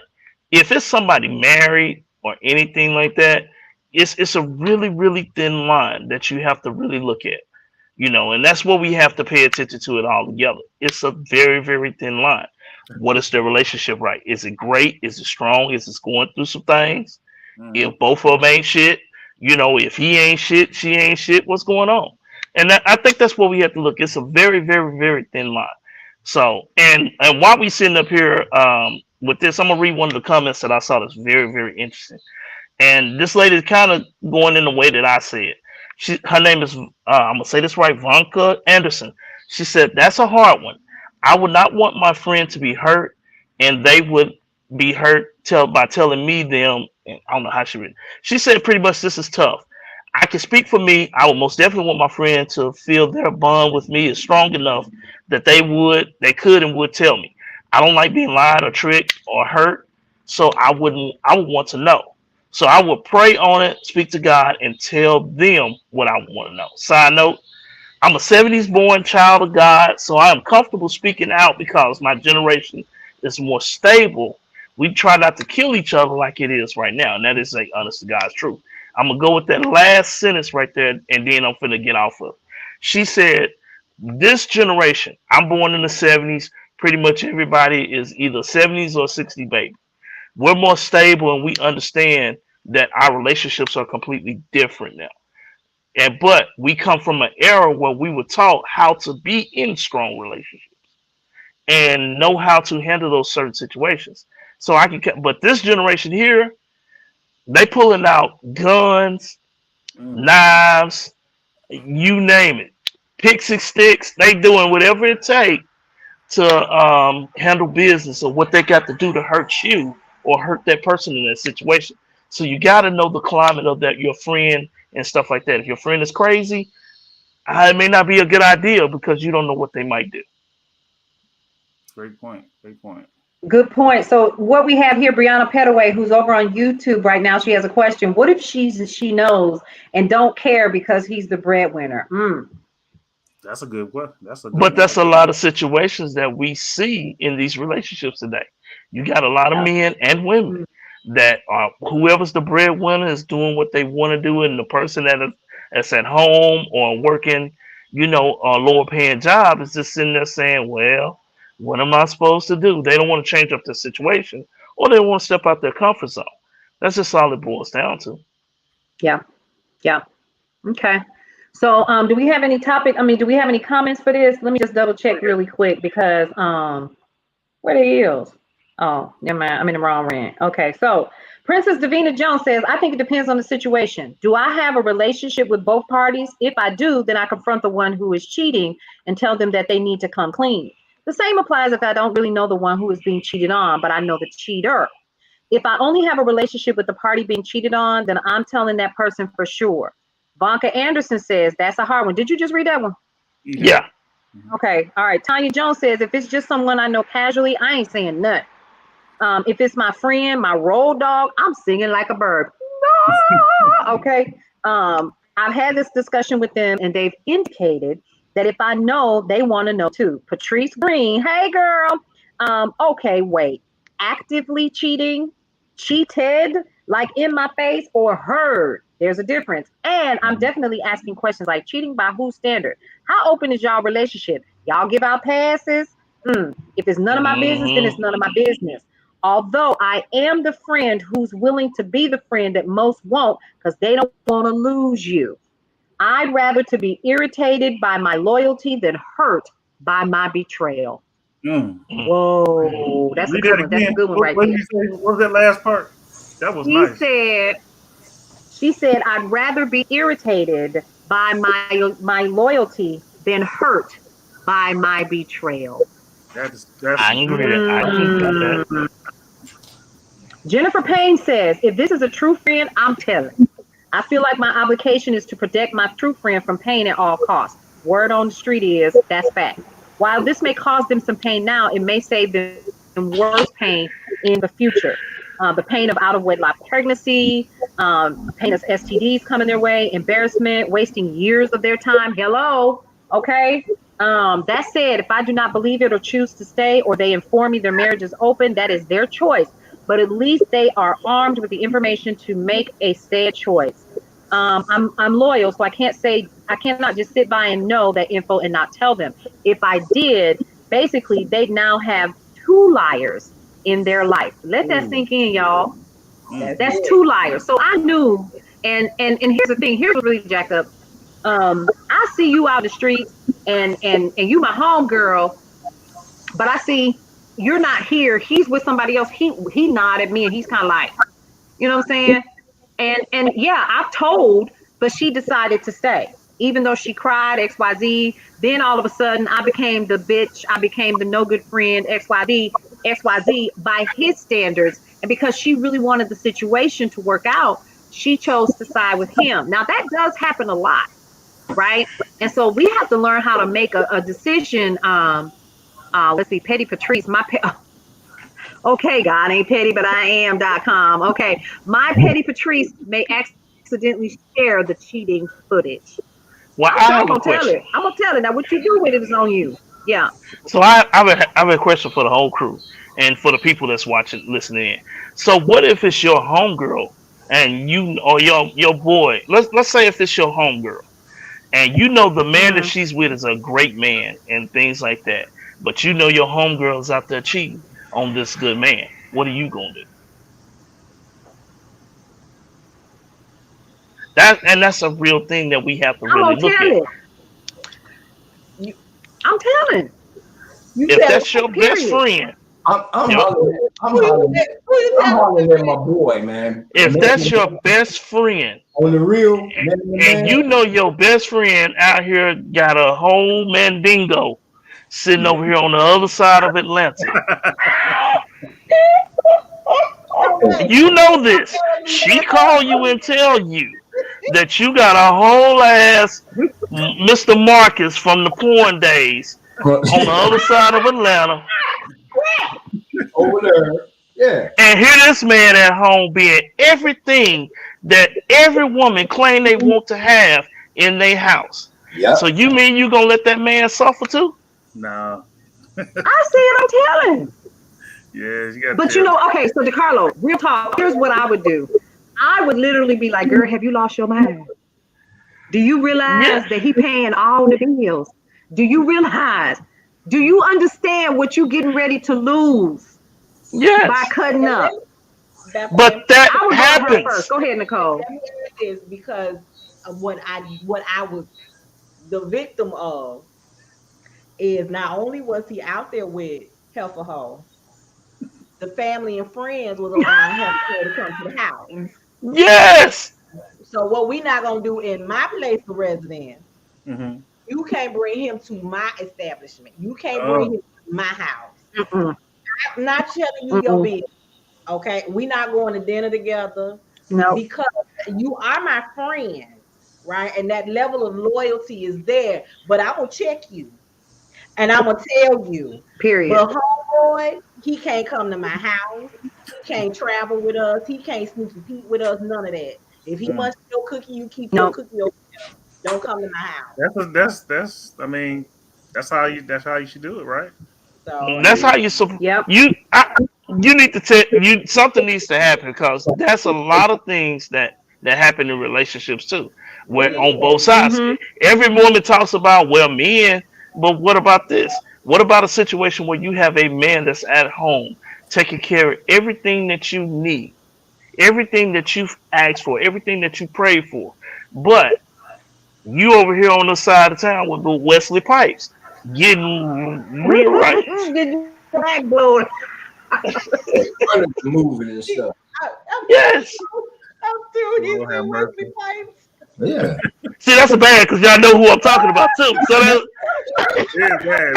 if it's somebody married or anything like that, it's a really, really thin line that you have to really look at. And that's what we have to pay attention to it all together. It's a very, very thin line. What is their relationship right? Is it great? Is it strong? Is it going through some things? If both of them ain't shit, if he ain't shit, she ain't shit, what's going on? And I think that's what we have to look. It's a very, very, very thin line. So, and while we sitting up here with this, I'm gonna read one of the comments that I saw that's very, very interesting. And this lady is kind of going in the way that I said. Her name is I'm gonna say this right, Vanka Anderson. She said, "That's a hard one. I would not want my friend to be hurt, and they would be hurt by telling me them." And I don't know how she read it. She said pretty much this is tough. I can speak for me. I would most definitely want my friend to feel their bond with me is strong enough that they could and would tell me. I don't like being lied or tricked or hurt, so I would want to know. So I would pray on it, speak to God, and tell them what I want to know. Side note, I'm a 70s born child of God, so I am comfortable speaking out because my generation is more stable. We try not to kill each other like it is right now, and that is a honest to God's truth. I'm going to go with that last sentence right there, and then I'm finna get off of it. She said, this generation, I'm born in the 70s, pretty much everybody is either 70s or 60 baby. We're more stable and we understand that our relationships are completely different now. But we come from an era where we were taught how to be in strong relationships and know how to handle those certain situations. So but this generation here, they pulling out guns, knives, you name it, picks and sticks. They doing whatever it takes to handle business or what they got to do to hurt you or hurt that person in that situation. So you got to know the climate of your friend and stuff like that. If your friend is crazy, it may not be a good idea because you don't know what they might do. Great point. Great point. Good point. So what we have here, Brianna Petaway, who's over on YouTube right now, she has a question. What if she knows and don't care because he's the breadwinner? That's a good one. But that's a lot of situations that we see in these relationships today. You got a lot of men and women that are, whoever's the breadwinner is doing what they want to do, and the person that's at home or working, a lower paying job is just sitting there saying, well, what am I supposed to do? They don't want to change up their situation, or they don't want to step out their comfort zone. That's just all it boils down to. Yeah. Okay. So do we have any do we have any comments for this? Let me just double check really quick because where the hell's? Oh, never mind. I'm in the wrong rant. Okay, so Princess Davina Jones says, I think it depends on the situation. Do I have a relationship with both parties? If I do, then I confront the one who is cheating and tell them that they need to come clean. The same applies if I don't really know the one who is being cheated on, but I know the cheater. If I only have a relationship with the party being cheated on, then I'm telling that person for sure. Vanka Anderson says, that's a hard one. Did you just read that one? Yeah. Okay. All right. Tanya Jones says, if it's just someone I know casually, I ain't saying nothing. If it's my friend, my road dog, I'm singing like a bird. Okay. I've had this discussion with them and they've indicated that if I know, they want to know too. Patrice Green, hey girl. Okay, wait. Actively cheating? cheated, like in my face, or heard. There's a difference. And I'm definitely asking questions like cheating by whose standard? How open is y'all relationship? Y'all give out passes? If it's none of my business, then it's none of my business. Although I am the friend who's willing to be the friend that most won't because they don't want to lose you. I'd rather to be irritated by my loyalty than hurt by my betrayal. Whoa, that's a Read good that one. That's a again. good one right What there. did you say? What was that last part? That was She nice. said, she said, I'd rather be irritated by my loyalty than hurt by my betrayal. That's I some agree good. with it. I agree with that. Jennifer Payne says, if this is a true friend, I'm telling. I feel like my obligation is to protect my true friend from pain at all costs. Word on the street is that's fact. While this may cause them some pain now, it may save them worse pain in the future. The pain of out of wedlock pregnancy, pain of STDs coming their way, embarrassment, wasting years of their time. Hello, okay. That said, if I do not believe it or choose to stay, or they inform me their marriage is open, that is their choice. But at least they are armed with the information to make a said choice. I'm loyal, so I cannot just sit by and know that info and not tell them. If I did, basically they'd now have two liars in their life. Let that sink in, y'all. That's two liars. So I knew, and here's the thing. Here's what really jacked up. I see you out the streets, and you my home girl, but I see you're not here. He's with somebody else. He nodded at me, and he's kind of like, you know what I'm saying? And yeah, I've told, but she decided to stay. Even though she cried, XYZ, then all of a sudden I became the bitch, I became the no good friend, XYZ by his standards. And because she really wanted the situation to work out, she chose to side with him. Now that does happen a lot, right? And so we have to learn how to make a decision. Let's see, Petty Patrice, okay, God ain't petty, but I am.com. Okay, my Petty Patrice may accidentally share the cheating footage. I'm Well, sure I gonna have a tell it. question. I'm gonna tell it. Now, what you do with it is on you. Yeah. So I have a question for the whole crew and for the people that's watching, listening in. So what if it's your homegirl and you or your boy? Let's say if it's your homegirl and you know the man that Mm-hmm. she's with is a great man and things like that, but you know your homegirl's out there cheating on this good man. What are you gonna do? That's a real thing that we have to I'm really gonna look tell at. it. You, I'm telling. you If tell that's your best Period. friend, I'm your hollering, who you I'm tell hollering at my boy, man. if that's your best friend On the real, man to and man. you know your best friend out here got a whole mandingo sitting over here on the other side of Atlantic. You know this. She call you and tell you that you got a whole ass Mr. Marcus from the porn days on the other side of Atlanta. Over there. Yeah. And here this man at home being everything that every woman claim they want to have in their house. So Yep. you mean you gonna let that man suffer too? No. I see it. I'm telling. Yeah, you got But to okay. So, DeCarlo, real talk. Here's what I would do. I would literally be like, "Girl, have you lost your mind? Do you realize Yeah. that he paying all the bills? Do you realize? Do you understand what you getting ready to lose by Yes. cutting up?" that But that I would go to her first. happens. Go ahead, Nicole. let me ask this because of what I was the victim of is not only was he out there with Hefferho, the family and friends was allowing Hefferho to come to the house. Yes. So what we not gonna do in my place of residence, Mm-hmm. you can't bring him to my establishment. You can't bring Oh. him to my house. Mm-mm, I'm not telling you your mm-mm. business. Okay, we not going to dinner together No. because you are my friend, right? And that level of loyalty is there. But I will check you and I'm gonna tell you. Period. But homeboy, he can't come to my house. He can't travel with us. He can't sneak and peek with us. None of that. If he Mm. wants your cookie, you keep your No. cookie over there. Don't come to my house. That's I mean, that's how you should do it, right? So That's and how you you I You need to tell you something needs to happen because that's a lot of things that happen in relationships too, where on both sides. Mm-hmm. Every woman talks about well, men, but what about this? What about a situation where you have a man that's at home taking care of everything that you need, everything that you've asked for, everything that you prayed for, but you over here on the side of town with the Wesley Pipes getting rearranged. Did you back blown? Moving and stuff. Yes. I'm doing these Lord have Wesley mercy. Pipes. Yeah. See, that's a bad because y'all know who I'm talking about too. So Yeah, man.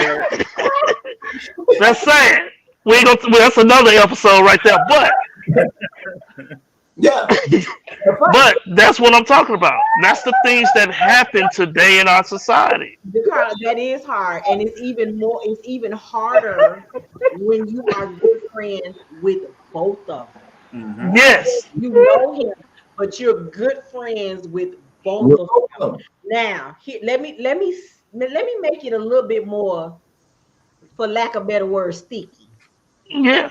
that's sad. We ain't gonna. Well, that's another episode right there. Yeah. But that's what I'm talking about. That's the things that happen today in our society. That is hard, and it's even more. It's even harder when you are good friends with both of them. Mm-hmm. Yes. You know him, but you're good friends with both of them. Now, let me make it a little bit more, for lack of better word, sticky. Yeah.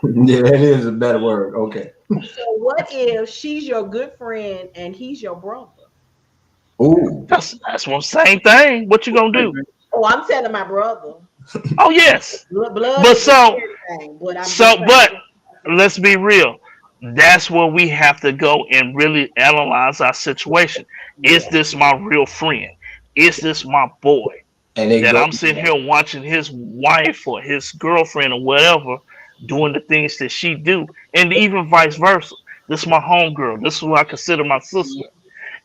Yeah, that is a better word. Okay. So what if she's your good friend and he's your brother? Ooh. That's one same thing. What you gonna do? Oh, I'm telling my brother. Oh yes. Blood But is everything, but I'm just but let's be real. That's where we have to go and really analyze our situation. Is this my real friend? Is this my boy? And they That go. I'm sitting here watching his wife or his girlfriend or whatever doing the things that she do, and even vice versa. This is my homegirl. This is who I consider my sister,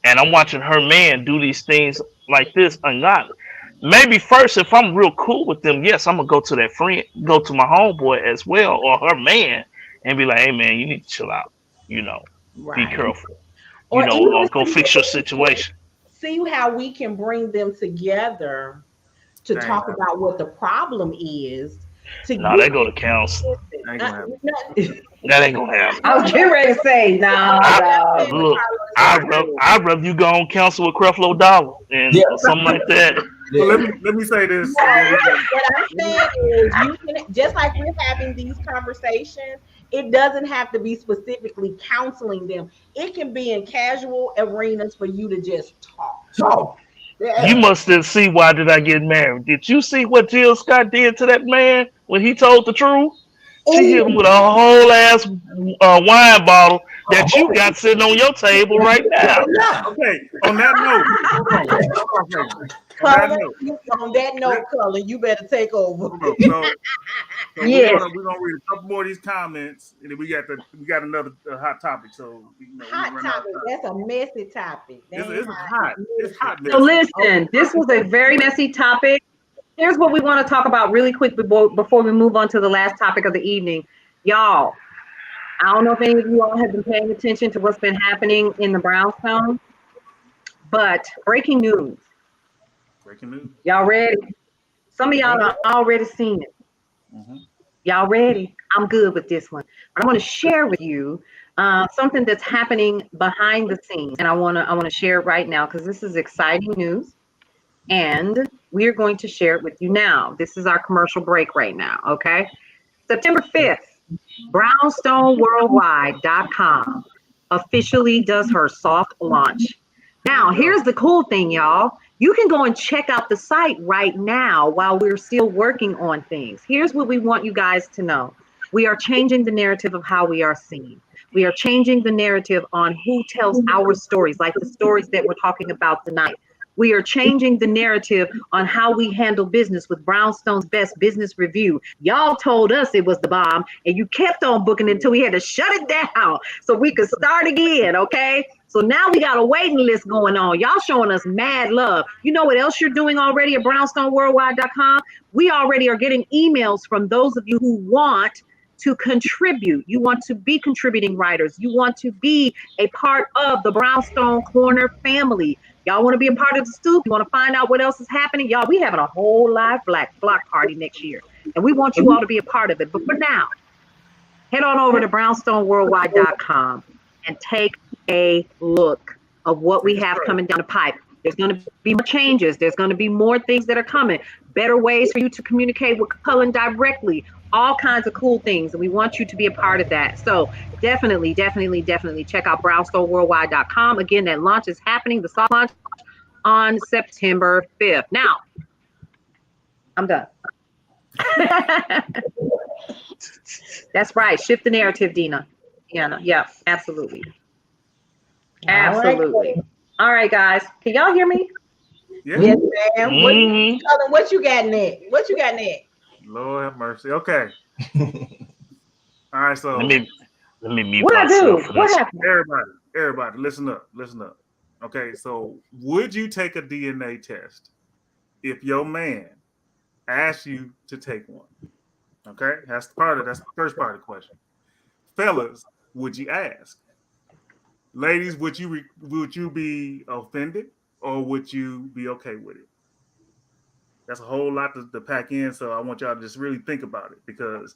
and I'm watching her man do these things like this ungodly. Maybe first, if I'm real cool with them, yes, I'm gonna go to that friend, go to my homeboy as well, or her man, and be like, "Hey, man, you need to chill out. You know, be right. careful. You Or know, even go fix your situation." see how we can bring them together to Dang. talk about what the problem is. To No, they go to counseling. Ain't gonna happen. That ain't gonna happen. I was getting ready to say, no. Look, I'd rather you go on counsel with Creflo Dollar and or something like that. So let me say this. What I'm saying is, you can, just like we're having these conversations, it doesn't have to be specifically counseling them. It can be in casual arenas for you to just talk. So, yeah. You must have see why did I get married. Did you see what Jill Scott did to that man when he told the truth? She hit him with a whole ass wine bottle that you got sitting on your table right now. Okay, on that note, On that note, Cullen, you better take over. So Yes. we're gonna read a couple more of these comments, and then we got another hot topic. So Hot topic. That's a messy topic. It's hot. It's hot. So listen, this was a very messy topic. Here's what we want to talk about really quick before we move on to the last topic of the evening. Y'all, I don't know if any of you all have been paying attention to what's been happening in the brownstone, but breaking news. Breaking news. Y'all ready? Some of y'all have already seen it. Mm-hmm. Y'all ready? I'm good with this one. But I want to share with you something that's happening behind the scenes, and I want to share it right now because this is exciting news. And we're going to share it with you now. This is our commercial break right now, okay? September 5th, brownstoneworldwide.com officially does her soft launch. Now, here's the cool thing, y'all. You can go and check out the site right now while we're still working on things. Here's what we want you guys to know. We are changing the narrative of how we are seen. We are changing the narrative on who tells our stories, like the stories that we're talking about tonight. We are changing the narrative on how we handle business with Brownstone's Best Business Review. Y'all told us it was the bomb, and you kept on booking until we had to shut it down so we could start again, okay? So now we got a waiting list going on. Y'all showing us mad love. You know what else you're doing already at brownstoneworldwide.com? We already are getting emails from those of you who want to contribute. You want to be contributing writers. You want to be a part of the Brownstone Corner family. Y'all want to be a part of the stoop? You want to find out what else is happening? Y'all, we having a whole live block party next year. And we want you all to be a part of it. But for now, head on over to brownstoneworldwide.com and take a look of what we have coming down the pipe. There's going to be more changes. There's going to be more things that are coming. Better ways for you to communicate with Cullen directly. all kinds of cool things, and we want you to be a part of that. So definitely check out brownstoneworldwide.com. Again, that launch is happening, the soft launch, on September 5th. Now, I'm done. That's right. Shift the narrative, Dina. Yeah, absolutely. Absolutely. All right, guys. Can y'all hear me? Yeah. Yes, ma'am. Mm-hmm. What you got next? What you got next? Lord have mercy. Okay. All right, so let me mute what myself. I do? What happened? Everybody, listen up. Okay, so would you take a DNA test if your man asked you to take one? Okay, that's the first part of the question. Fellas, would you ask? Ladies, would you be offended or would you be okay with it? That's a whole lot to pack in, so I want y'all to just really think about it because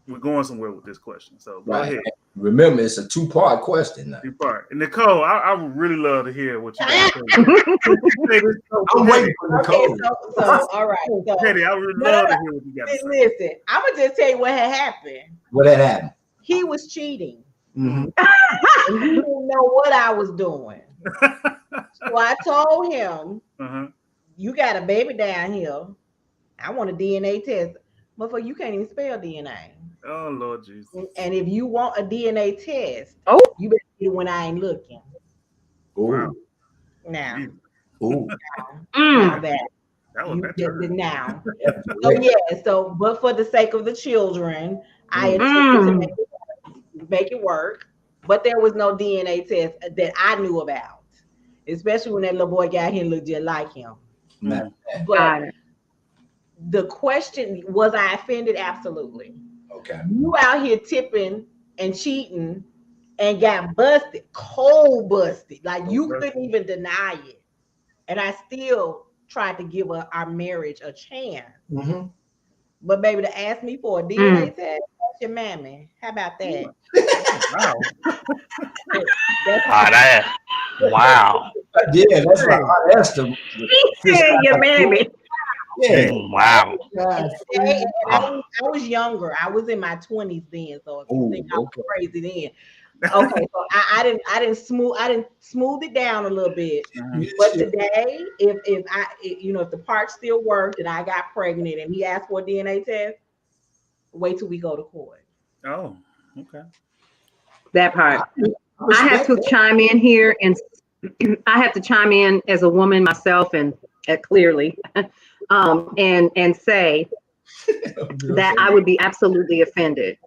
we're going somewhere with this question. So go ahead. Remember, it's a two-part question now. Two-part. And Nicole, I would really love to hear what you got to say. I'm waiting for Nicole. Okay, so all right. So, Teddy, I would love to hear what you got to say. Listen, I'm going to just tell you what had happened. What had happened? He was cheating. Mm-hmm. And he didn't know what I was doing. So I told him, you got a baby down here. I want a DNA test. Motherfucker, you can't even spell DNA. Oh, Lord Jesus. And if you want a DNA test, you better get it when I ain't looking. Oh. Now. Oh. Now that. That was now. So but for the sake of the children, I attempted to make it work. But there was no DNA test that I knew about. Especially when that little boy got here and looked just like him. But the question, was I offended? Absolutely. Okay. You out here tipping and cheating and got busted, cold busted. Like you couldn't even deny it. And I still tried to give our marriage a chance. Mm-hmm. But baby, to ask me for a DNA test, that's your mammy. How about that? Wow. Yeah, that's right. I asked him. Your mammy. Yeah. Wow. I was younger. I was in my 20s then, so if you think I was crazy then. Okay, so I didn't smooth it down a little bit. But today, if the part still worked and I got pregnant and he asked for a DNA test, wait till we go to court. Oh, okay. That part. I have to chime in here, and I have to chime in as a woman myself, and clearly, and say that I would be absolutely offended.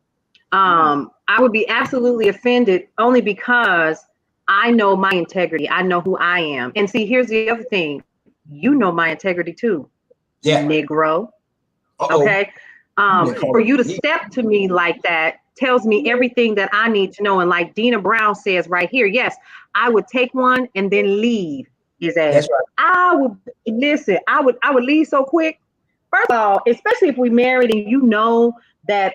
I would be absolutely offended only because I know my integrity. I know who I am. And see, here's the other thing. You know my integrity too. Yeah. Negro. Okay. For you to step to me like that tells me everything that I need to know. And like Dina Brown says right here, yes, I would take one and then leave his ass. That's right. I would leave so quick. First of all, especially if we married and you know that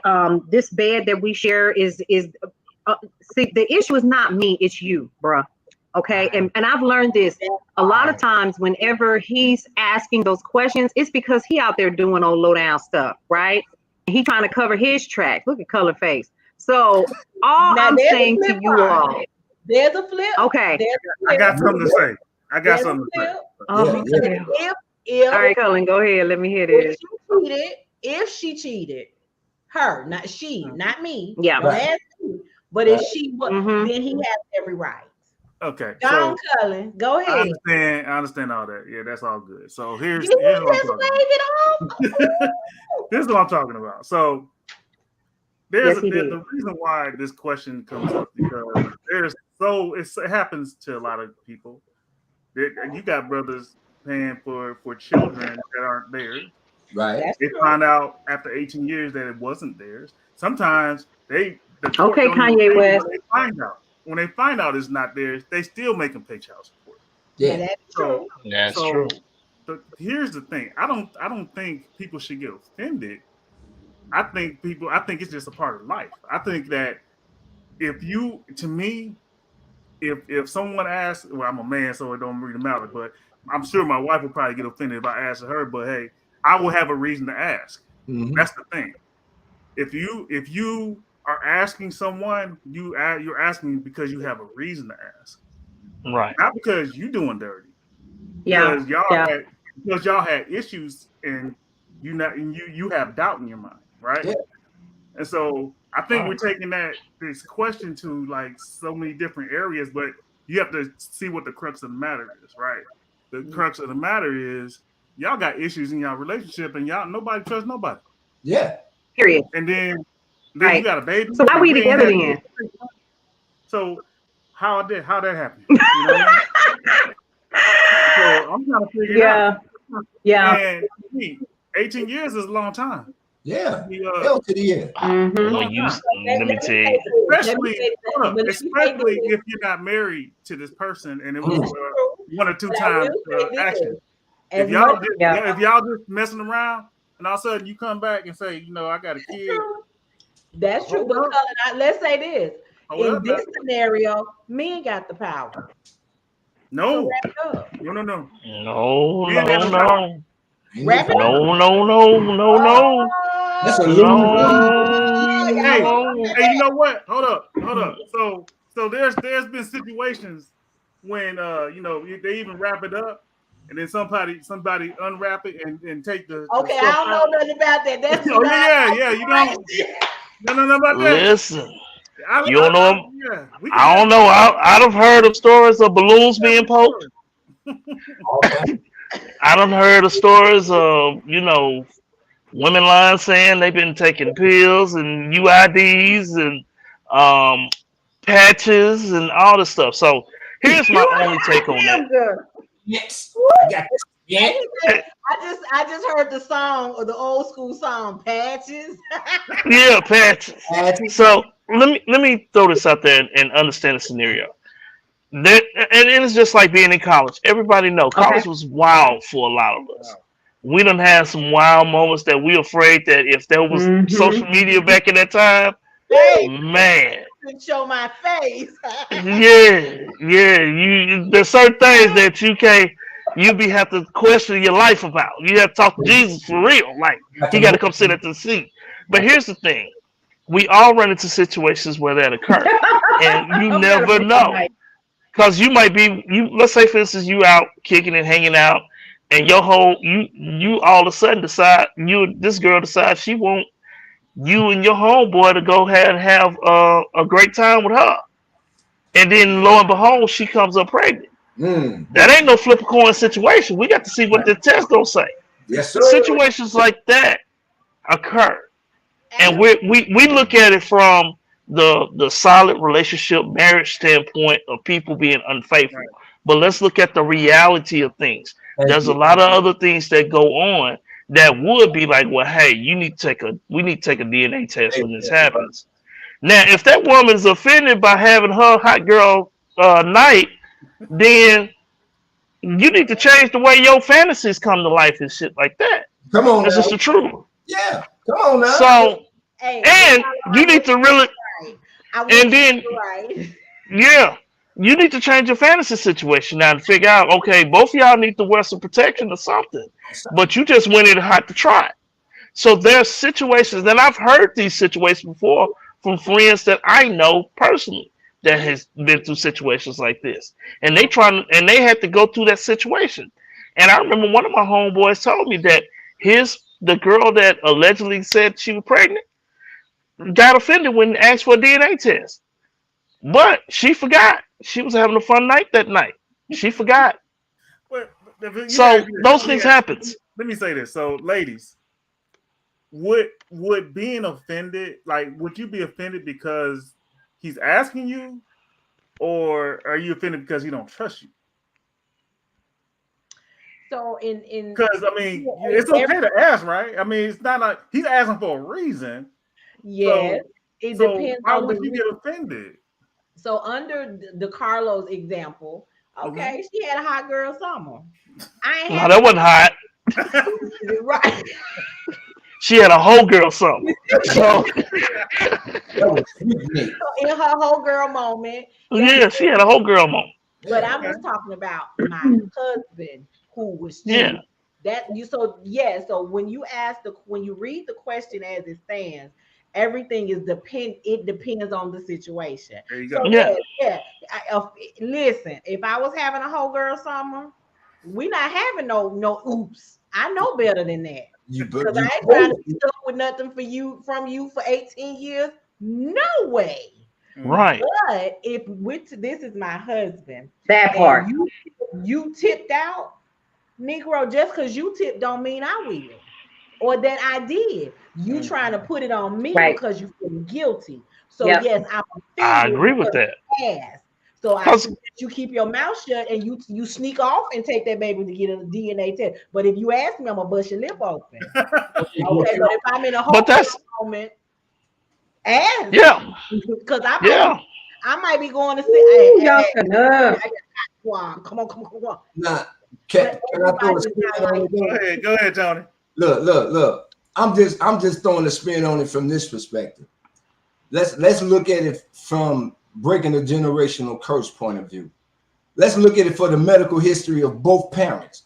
this bed that we share is see, the issue is not me, it's you, bruh. Okay. And I've learned this a lot of times whenever he's asking those questions, it's because he out there doing old low down stuff, right? And he trying to cover his tracks. Look at Cullen face. So all I'm saying to you all, there's a flip. Okay. I got something to say. All right, Cullen, go ahead. Let me hear this. If she cheated, her, not she, not me. Yeah. Right. But if she was, then he has every right. Okay. Go, Cullen. Go ahead. I understand all that. Yeah, that's all good. So here's what I'm talking about. So there's the reason why this question comes up because it happens to a lot of people. You got brothers paying for children that aren't theirs. Right. They find out after 18 years that it wasn't theirs. Sometimes Kanye West. When they find out it's not theirs, they still make them pay child support. Yeah, that's true. That's true. Here's the thing. I don't think people should get offended. I think it's just a part of life. I think that if someone asks, well, I'm a man, so it don't really matter, but I'm sure my wife would probably get offended if I asked her, but hey, I will have a reason to ask. Mm-hmm. That's the thing. if you are asking someone, you're asking because you have a reason to ask, Right. not because you doing dirty. Yeah. Because y'all had issues and you have doubt in your mind, right? Yeah. And so I think we're taking this question to like so many different areas, but you have to see what the crux of the matter is, right? The crux of the matter is y'all got issues in y'all relationship and y'all nobody trusts nobody. Yeah. Period. And then Right. you got a baby. So why we together then? So how that happen? You know what I mean? So I'm trying to figure it out. Yeah. And 18 years is a long time. Yeah. Hell to the end. Well, let me tell you. Especially if you're not married to this person and it was one or two times action. If y'all just messing around and all of a sudden you come back and say, I got a kid. That's true. But Cullen, let's say this. In this scenario, men got the power. No. So No. No. Wrap it up. No. That's a Hey, you know what? Hold up. So there's been situations when they even wrap it up, and then somebody unwrap it and take the okay. I don't know nothing about that. That's you don't know about that. Listen, you don't know. I don't know. I've heard of stories of balloons being poked. I done heard of stories of women lying saying they've been taking pills and UIDs and patches and all this stuff. So here's my only take on that. Yes. Yeah. I just heard the song or the old school song Patches. Yeah, patches. So let me throw this out there and understand the scenario. And it's just like being in college. Everybody know college was wild for a lot of us. We done had some wild moments that we afraid that if there was social media back in that time, man. Show my face. There's certain things that you have to question your life about. You have to talk to Jesus for real. Like he got to come sit at the seat. But here's the thing: we all run into situations where that occurs, and you never know. Because you might be let's say for instance you out kicking and hanging out and your whole you all of a sudden decide this girl decides she want you and your homeboy to go ahead and have a great time with her. And then lo and behold, she comes up pregnant. That ain't no flip a coin situation. We got to see what the test gonna say. Yes, sir. Situations like that occur. And we look at it from the solid relationship marriage standpoint of people being unfaithful. Right. But let's look at the reality of things. There's a lot of other things that go on that would be like, well, hey, we need to take a DNA test when this happens. Now, if that woman is offended by having her hot girl night, then you need to change the way your fantasies come to life and shit like that. Come on, this is the truth. Yeah, come on now. So, and you need to really, and then, you need to change your fantasy situation now to figure out, okay, both of y'all need to wear some protection or something, but you just went in hot to try it. So there's situations, and I've heard these situations before from friends that I know personally that has been through situations like this, and they had to go through that situation. And I remember one of my homeboys told me that the girl that allegedly said she was pregnant got offended when asked for a DNA test, but she forgot. She was having a fun night that night. She forgot. So those things happen. Let me say this. So, ladies, would being offended, like, would you be offended because he's asking you, or are you offended because he don't trust you? So because I mean, it's okay to ask, right? I mean, it's not like he's asking for a reason. Yes, it depends. Why would you get offended? So under the Carlos example, okay, she had a hot girl summer. No, that wasn't hot. Right. She had a whole girl summer. So in her whole girl moment. Yeah, she had a whole girl moment. But I'm just talking about my husband who was cheating. So when you read the question as it stands, everything is it depends on the situation. There you go. So yeah. Listen, if I was having a whole girl summer, we not having no oops. I know better than that. Because I ain't trying to be stuck with nothing from you for 18 years. No way. Right. But if this is my husband, that part, you tipped out, Negro, just because you tipped don't mean I will. Or that I did. You trying to put it on me because you feel guilty. So yes, I'm I offended. agree with that. So I suggest you keep your mouth shut and you sneak off and take that baby to get a DNA test. But if you ask me, I'm gonna bust your lip open. Okay, but if I'm in a whole moment, ask. Yeah. Because I might be going to say, come on. Nah, can I throw a spin on it? Go ahead, Tony. Look. I'm just throwing a spin on it from this perspective. Let's look at it from breaking the generational curse point of view. Let's look at it for the medical history of both parents.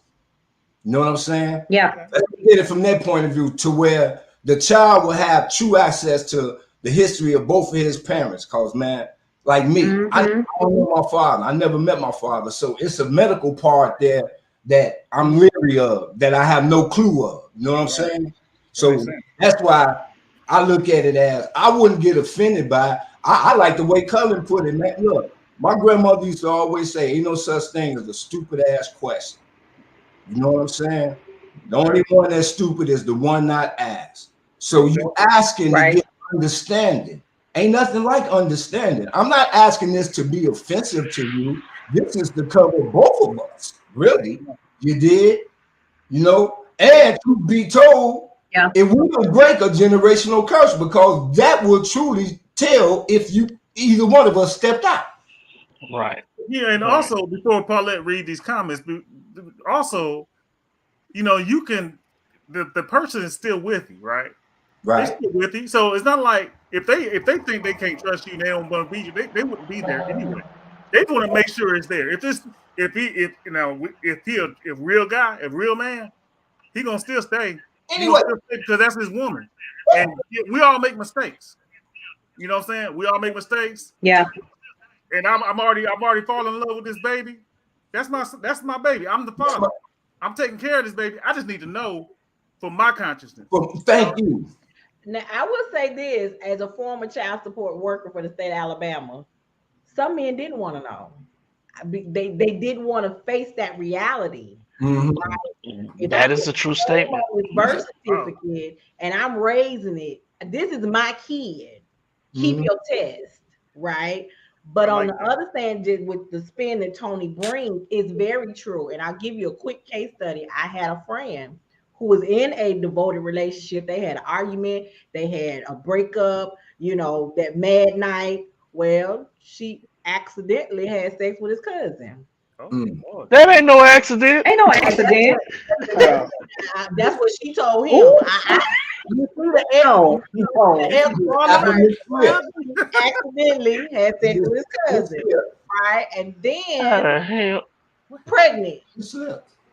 You know what I'm saying? Yeah. Let's look at it from that point of view to where the child will have true access to the history of both of his parents. Cause man, like me, I don't know my father. I never met my father. So it's a medical part there that I'm leery of, that I have no clue of. You know what I'm saying? So that's why I look at it as I wouldn't get offended by it. I like the way Cullen put it, man. Look, my grandmother used to always say, ain't no such thing as a stupid ass question. You know what I'm saying? The only one that's stupid is the one not asked. So you asking to get understanding. Ain't nothing like understanding. I'm not asking this to be offensive to you. This is to cover both of us. Really? You did? You know? And to be told, it will break a generational curse because that will truly tell if either one of us stepped out. Right. Yeah, and also before Paulette read these comments, also, you can the person is still with you, right? Right. They're still with you. So it's not like if they think they can't trust you and they don't want to be you, they wouldn't be there anyway. They want to make sure it's there. If real guy, if real man, he gonna still stay. Anyway, because that's his woman. And we all make mistakes. You know what I'm saying? We all make mistakes. Yeah. And I'm already falling in love with this baby. That's my baby. I'm the father. I'm taking care of this baby. I just need to know for my consciousness. Well, thank you. Now I will say this as a former child support worker for the state of Alabama, some men didn't want to know. They didn't want to face that reality. Mm-hmm. That is a true statement. Birth certificate, and I'm raising it. This is my kid. Keep your test, right? But on the other side, with the spin that Tony brings, is very true. And I'll give you a quick case study. I had a friend who was in a devoted relationship. They had an argument. They had a breakup. That mad night. Well, she accidentally had sex with his cousin. That ain't no accident. Ain't no accident. That's what she told him. You threw the L. Accidentally had sex with his cousin, right? And then pregnant.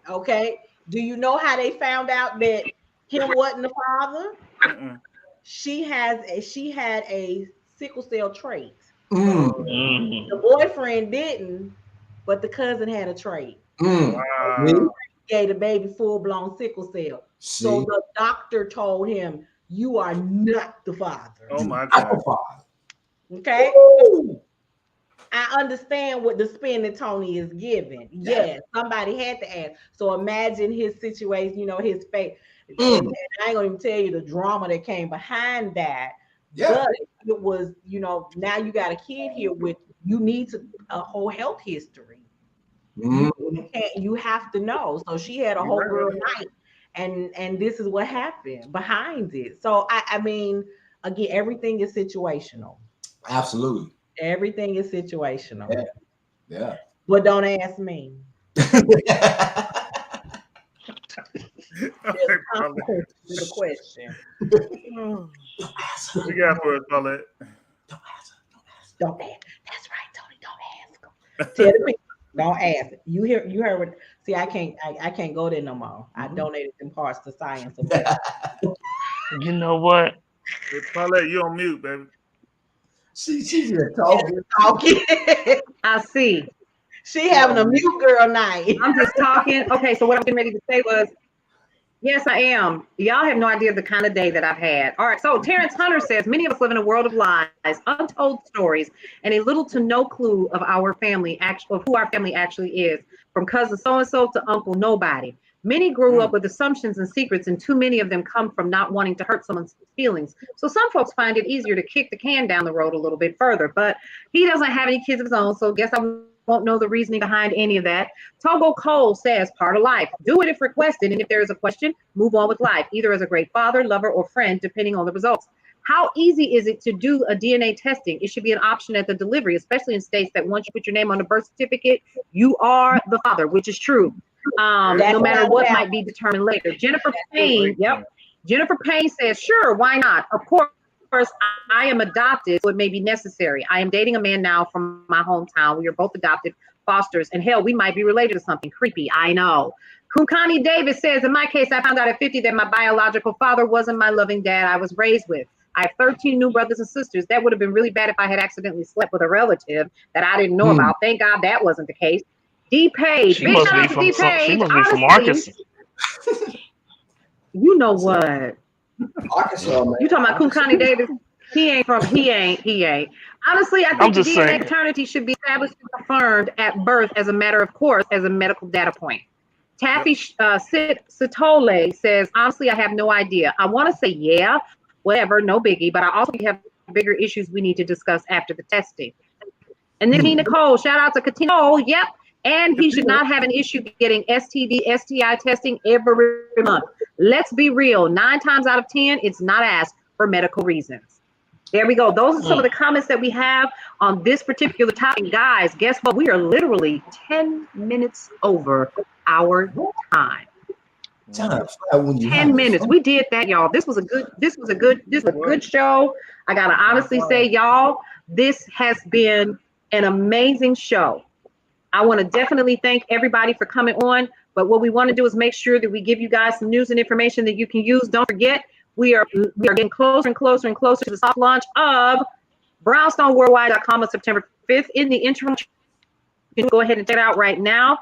Okay. Do you know how they found out that him wasn't the father? She had a sickle cell trait. The boyfriend didn't, but the cousin had a trait. Gave the baby full-blown sickle cell. So the doctor told him, you are not the father. Oh my God. Okay. I understand what the spin that Tony is giving. Yes, somebody had to ask. So imagine his situation, his face. And I ain't gonna even tell you the drama that came behind that. But it was, now you got a kid here you need a whole health history. You have to know. So she had a whole girl night, and this is what happened behind it. So I mean, again, everything is situational. Absolutely. Everything is situational. Yeah. But don't ask me. The question. What you got for us, Paulette? Don't ask. That's right, Tony. Don't ask them. Tell the people. Don't ask. You heard what? See, I can't go there no more. I donated them parts to science. You know what? Paulette, you on mute, baby. She's just talking. I see. She having a mute girl night. I'm just talking. Okay, so what I'm getting ready to say was, yes, I am. Y'all have no idea the kind of day that I've had. All right, so Terrence Hunter says, many of us live in a world of lies, untold stories, and a little to no clue of who our family actually is, from cousin so-and-so to uncle nobody. Many grew up with assumptions and secrets, and too many of them come from not wanting to hurt someone's feelings. So some folks find it easier to kick the can down the road a little bit further, but he doesn't have any kids of his own, so guess I won't know the reasoning behind any of that. Togo Cole says, part of life. Do it if requested, and if there is a question, move on with life, either as a great father, lover, or friend, depending on the results. How easy is it to do a DNA testing? It should be an option at the delivery, especially in states that once you put your name on the birth certificate, you are the father, which is true. No matter what might be determined later. Jennifer Payne, Jennifer Payne says, sure, why not? Of course, I am adopted, so it may be necessary. I am dating a man now from my hometown. We are both adopted fosters, and hell, we might be related to something creepy. I know. Kunkani Davis says, in my case, I found out at 50 that my biological father wasn't my loving dad I was raised with. I have 13 new brothers and sisters. That would have been really bad if I had accidentally slept with a relative that I didn't know about. Thank God that wasn't the case. D-Page. She must be from Arkansas. You know what? Arkansas, man. You talking about Kunkani Davis? He ain't. Honestly, I think the DNA paternity should be established and confirmed at birth as a matter of course, as a medical data point. Taffy Sitole says, honestly, I have no idea. I want to say, yeah, whatever, no biggie, but I also have bigger issues we need to discuss after the testing. And then Nicole, shout out to Katino. Yep. And he should not have an issue getting STD, STI testing every month. Let's be real. 9 times out of 10, it's not asked for medical reasons. There we go. Those are some of the comments that we have on this particular topic. Guys, guess what? We are literally 10 minutes over our time. 10 minutes. We did that, y'all. This was a good show. I gotta honestly say, y'all, this has been an amazing show. I want to definitely thank everybody for coming on. But what we want to do is make sure that we give you guys some news and information that you can use. Don't forget, we are getting closer and closer and closer to the soft launch of brownstoneworldwide.com on September 5th. In the interim, you can go ahead and check it out right now.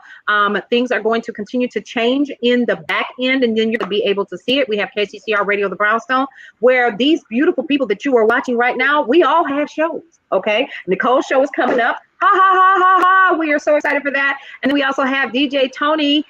Things are going to continue to change in the back end, and then you're going to be able to see it. We have KCCR Radio, the Brownstone, where these beautiful people that you are watching right now, we all have shows, okay? Nicole's show is coming up. Ha, ha, ha, ha, ha. We are so excited for that. And then we also have DJ Tony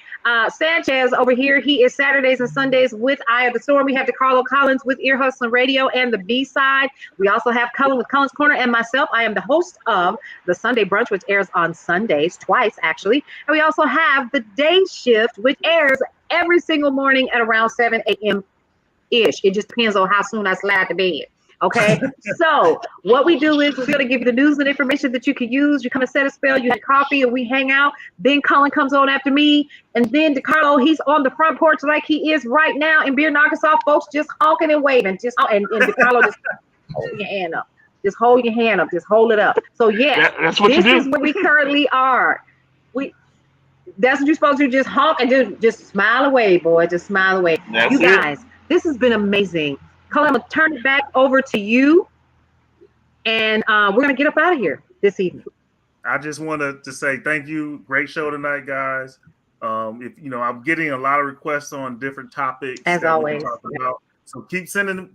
Sanchez over here. He is Saturdays and Sundays with Eye of the Storm. We have DeCarlo Collins with Ear Hustling Radio and the B-Side. We also have Cullen with Cullen's Corner, and myself. I am the host of the Sunday Brunch, which airs on Sundays, twice actually. And we also have the Day Shift, which airs every single morning at around 7 a.m.-ish. It just depends on how soon I slide to bed. Okay, so what we do is we're going to give you the news and information that you can use. You come and set a spell, you have coffee, and we hang out. Then Cullen comes on after me, and then DeCarlo, he's on the front porch like he is right now in Bearden, Arkansas. Folks just honking and waving. And DeCarlo, just hold your hand up. Just hold your hand up. Just hold it up. So yeah, that's what you do. This is where we currently are. That's what you're supposed to do. Just honk and just smile away, boy. Just smile away. That's you guys, this has been amazing. Cullen, I'm going to turn it back over to you, and we're going to get up out of here this evening. I just wanted to say thank you. Great show tonight, guys. I'm getting a lot of requests on different topics as always. About. So keep sending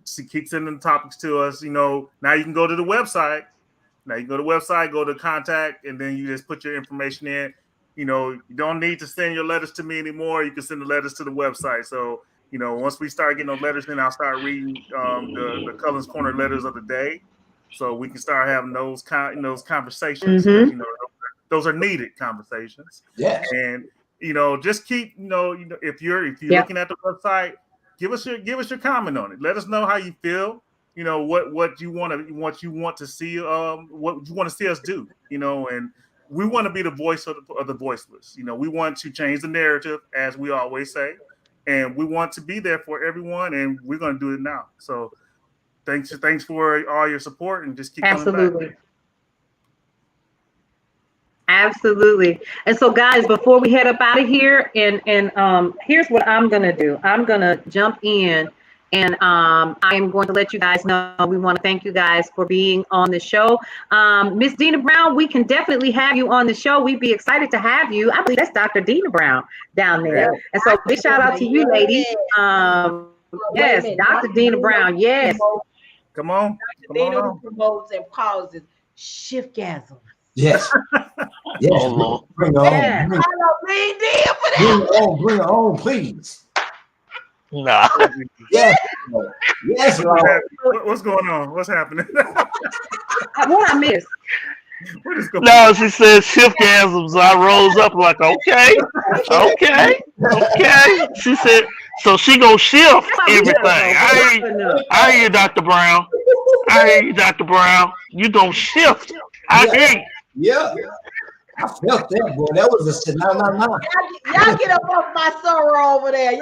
topics to us. Now you can go to the website. Go to contact, and then you just put your information in. You don't need to send your letters to me anymore. You can send the letters to the website. So. Once we start getting those letters in, I'll start reading the Cullen's Corner letters of the day, so we can start having those conversations. Mm-hmm. Those are needed conversations. Yes. And just keep if you're looking at the website, give us your comment on it. Let us know how you feel. What you want to see. What you want to see us do. And we want to be the voice of the voiceless. We want to change the narrative, as we always say. And we want to be there for everyone, and we're going to do it now. So thanks for all your support, and just keep coming back. Absolutely. And so, guys, before we head up out of here, and here's what I'm going to do. I'm going to jump in And I am going to let you guys know we want to thank you guys for being on the show. Miss Dina Brown, we can definitely have you on the show. We'd be excited to have you. I believe that's Dr. Dina Brown down there. And so big shout out to you, lady. Yes, Dr. Dina Brown. Yes. Come on. Dina promotes and causes shiftgasm. Yes. Yes. Oh, bring her on. Bring her on, please. Nah. Yes. Yes. What's going on? What's happening? What I missed? No, she said shiftgasms. I rose up like, okay. She said, so she gonna shift everything. I hear you, Dr. Brown. You gonna shift. I hear you. Yeah. I felt that, boy. That was a shit. No. Y'all get up off my sorrow over there.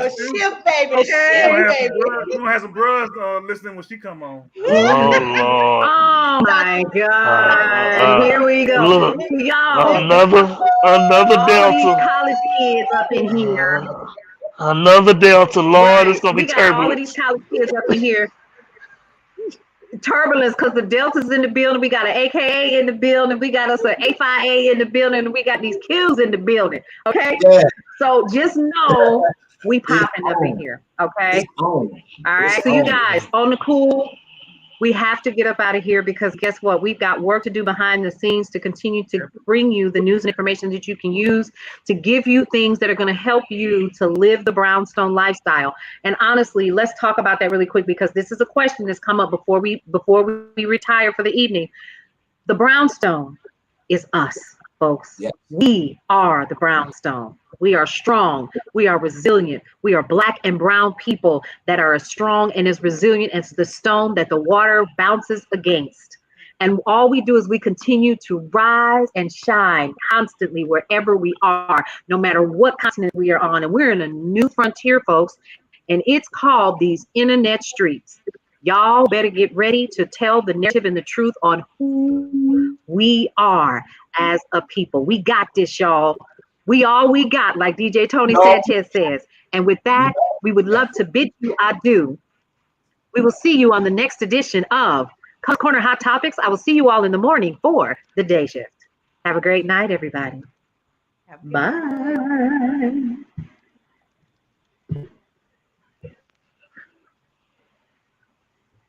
Shift, baby. Okay. Shift, baby. We're gonna have some bros listening when she come on. Oh Lord. Oh my God. Here we go. Look, y'all. Another Delta. College kids up in here. Another Delta. Lord, it's gonna be turbulent. All of these college kids up in here. Turbulence, because the Delta's in the building. We got an AKA in the building. We got us an A5A in the building. And we got these Qs in the building. Okay. Yeah. So just know we popping up in here. Okay. All right. So you guys on the cool. We have to get up out of here because guess what? We've got work to do behind the scenes to continue to bring you the news and information that you can use to give you things that are going to help you to live the brownstone lifestyle. And honestly, let's talk about that really quick because this is a question that's come up before we retire for the evening. The brownstone is us, folks. Yes. We are the brownstone. We are strong. We are resilient. We are Black and brown people that are as strong and as resilient as the stone that the water bounces against. And all we do is we continue to rise and shine constantly wherever we are, no matter what continent we are on. And we're in a new frontier, folks, and it's called these internet streets. Y'all better get ready to tell the narrative and the truth on who we are as a people. We got this, y'all. We all we got, like DJ Tony Sanchez says. And with that, we would love to bid you adieu. We will see you on the next edition of Corner Hot Topics. I will see you all in the morning for the day shift. Have a great night, everybody. Bye.